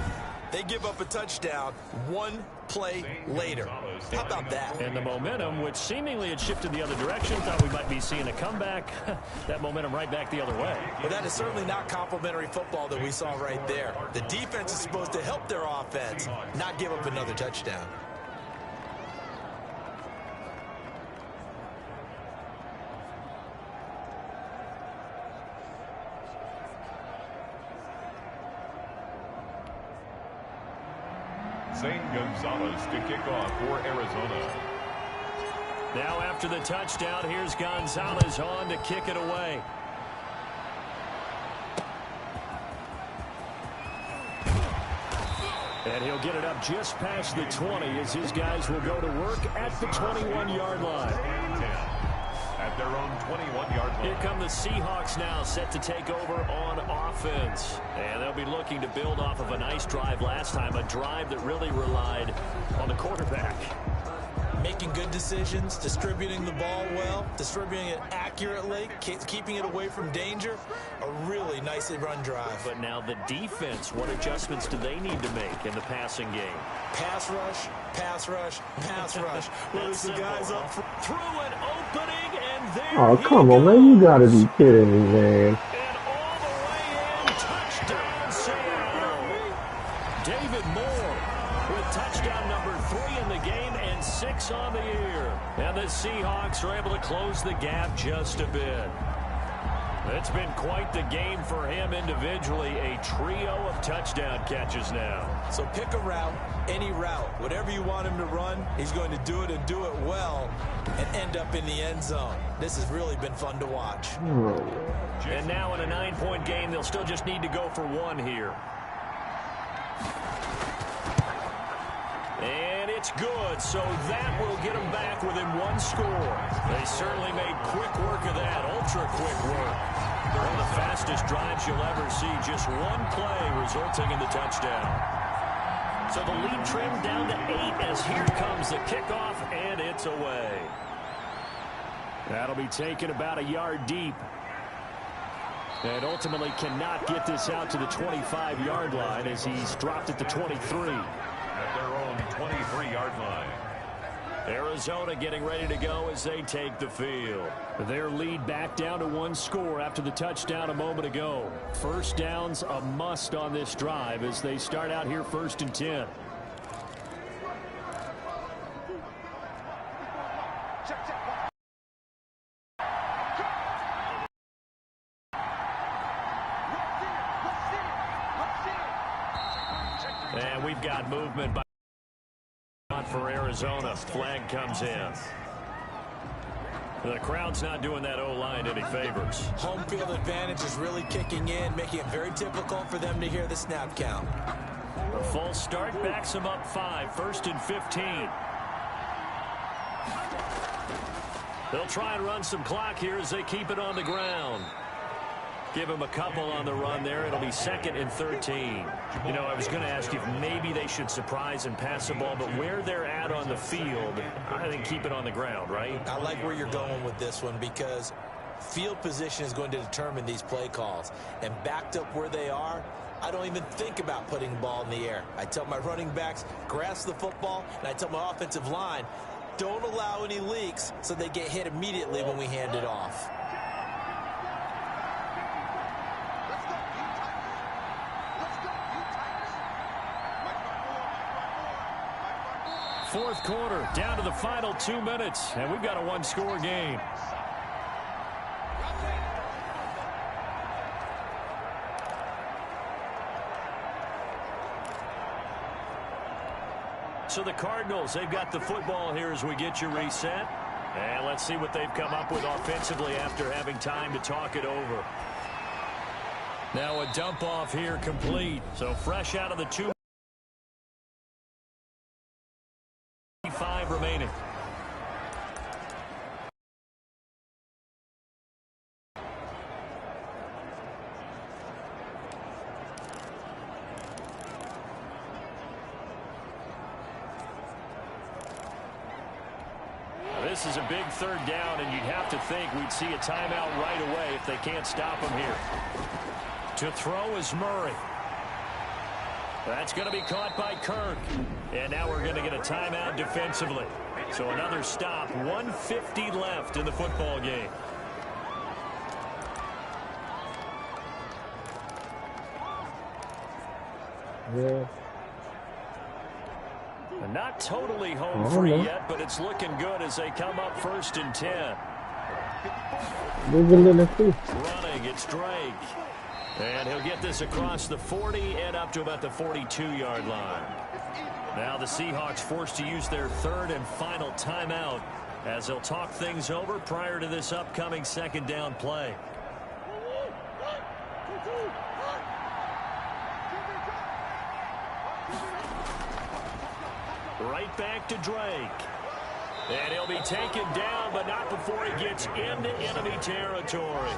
they give up a touchdown 1 play later. How about that? And the momentum, which seemingly had shifted the other direction, thought we might be seeing a comeback. That momentum right back the other way. But that is certainly not complimentary football that we saw right there. The defense is supposed to help their offense, not give up another touchdown. Zane Gonzalez to kick off for Arizona. Now after the touchdown, here's Gonzalez on to kick it away. And he'll get it up just past the 20 as his guys will go to work at the 21-yard line. At their own 21-yard line. Here come the Seahawks now, set to take over on offense. And they'll be looking to build off of a nice drive last time, a drive that really relied on the quarterback. Making good decisions, distributing the ball well, distributing it accurately, keeping it away from danger. A really nicely run drive. But now the defense, what adjustments do they need to make in the passing game? Pass rush, pass rush, pass rush. There's the guys up through an opening, and there Oh, come on, man. You gotta be kidding me, man. And all the way in, touchdown, Seattle. David Moore with touchdown number 3 in the game and 6 on the year. And the Seahawks are able to close the gap just a bit. It's been quite the game for him individually. A trio of touchdown catches now. So pick a route, any route. Whatever you want him to run, he's going to do it and do it well and end up in the end zone. This has really been fun to watch. And now in a 9-point game, they'll still just need to go for 1 here. And it's good, so that will get them back within 1 score. They certainly made quick work of that, ultra-quick work. They're one of the fastest drives you'll ever see, just 1 play resulting in the touchdown. So the lead trimmed down to 8 as here comes the kickoff, and it's away. That'll be taken about a yard deep. And ultimately cannot get this out to the 25-yard line as he's dropped at the 23. At their own 23-yard line. Arizona getting ready to go as they take the field. Their lead back down to 1 score after the touchdown a moment ago. First downs a must on this drive as they start out here 1st and 10. And we've got movement by for Arizona. Flag comes in. The crowd's not doing that O-line any favors. Home field advantage is really kicking in, making it very difficult for them to hear the snap count. A false start backs them up 5. 1st and 15. They'll try and run some clock here as they keep it on the ground. Give him a couple on the run there. It'll be 2nd and 13. You know, I was going to ask you if maybe they should surprise and pass the ball, but where they're at on the field, I think keep it on the ground, right? I like where you're going with this one because field position is going to determine these play calls. And backed up where they are, I don't even think about putting the ball in the air. I tell my running backs, grasp the football, and I tell my offensive line, don't allow any leaks so they get hit immediately when we hand it off. Fourth quarter, down to the final 2 minutes, and we've got a 1-score game. So the Cardinals, they've got the football here as we get you reset. And let's see what they've come up with offensively after having time to talk it over. Now a dump off here complete. So fresh out of the 2. 5 remaining. This is a big 3rd down, and you'd have to think we'd see a timeout right away if they can't stop him here. To throw is Murray. That's going to be caught by Kirk. And now we're going to get a timeout defensively. So another stop. 1:50 left in the football game. Yeah. And not totally home free yet, but it's looking good as they come up 1st and 10. Running, it's Drake. And he'll get this across the 40 and up to about the 42-yard line. Now the Seahawks forced to use their third and final timeout as they'll talk things over prior to this upcoming second down play. Right back to Drake. And he'll be taken down, but not before he gets into enemy territory.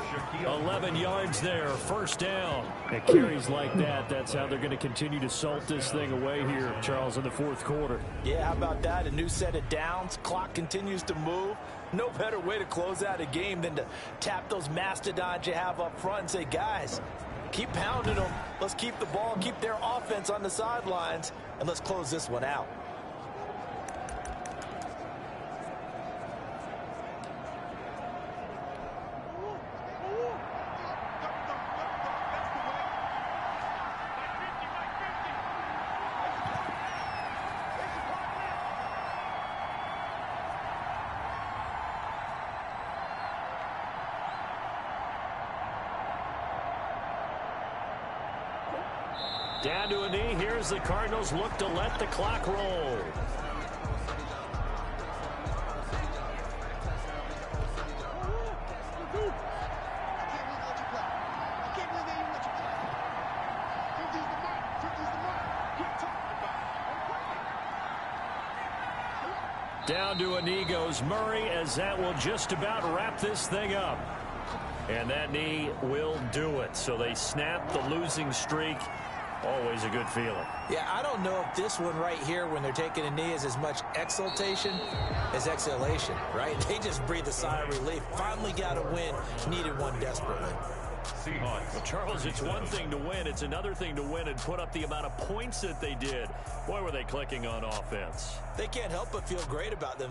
11 yards there, first down. And carries like that, that's how they're going to continue to salt this thing away here, Charles, in the fourth quarter. Yeah, how about that? A new set of downs. Clock continues to move. No better way to close out a game than to tap those mastodons you have up front and say, guys, keep pounding them. Let's keep the ball, keep their offense on the sidelines, and let's close this one out. Down to a knee. Here's the Cardinals look to let the clock roll. Down to a knee goes Murray as that will just about wrap this thing up. And that knee will do it. So they snap the losing streak. Always a good feeling. Yeah, I don't know if this one right here, when they're taking a knee, is as much exultation as exhalation, right? They just breathe a sigh of relief. Finally got a win. Needed one desperately. Well, Charles, it's one thing to win. It's another thing to win and put up the amount of points that they did. Boy, were they clicking on offense. They can't help but feel great about themselves.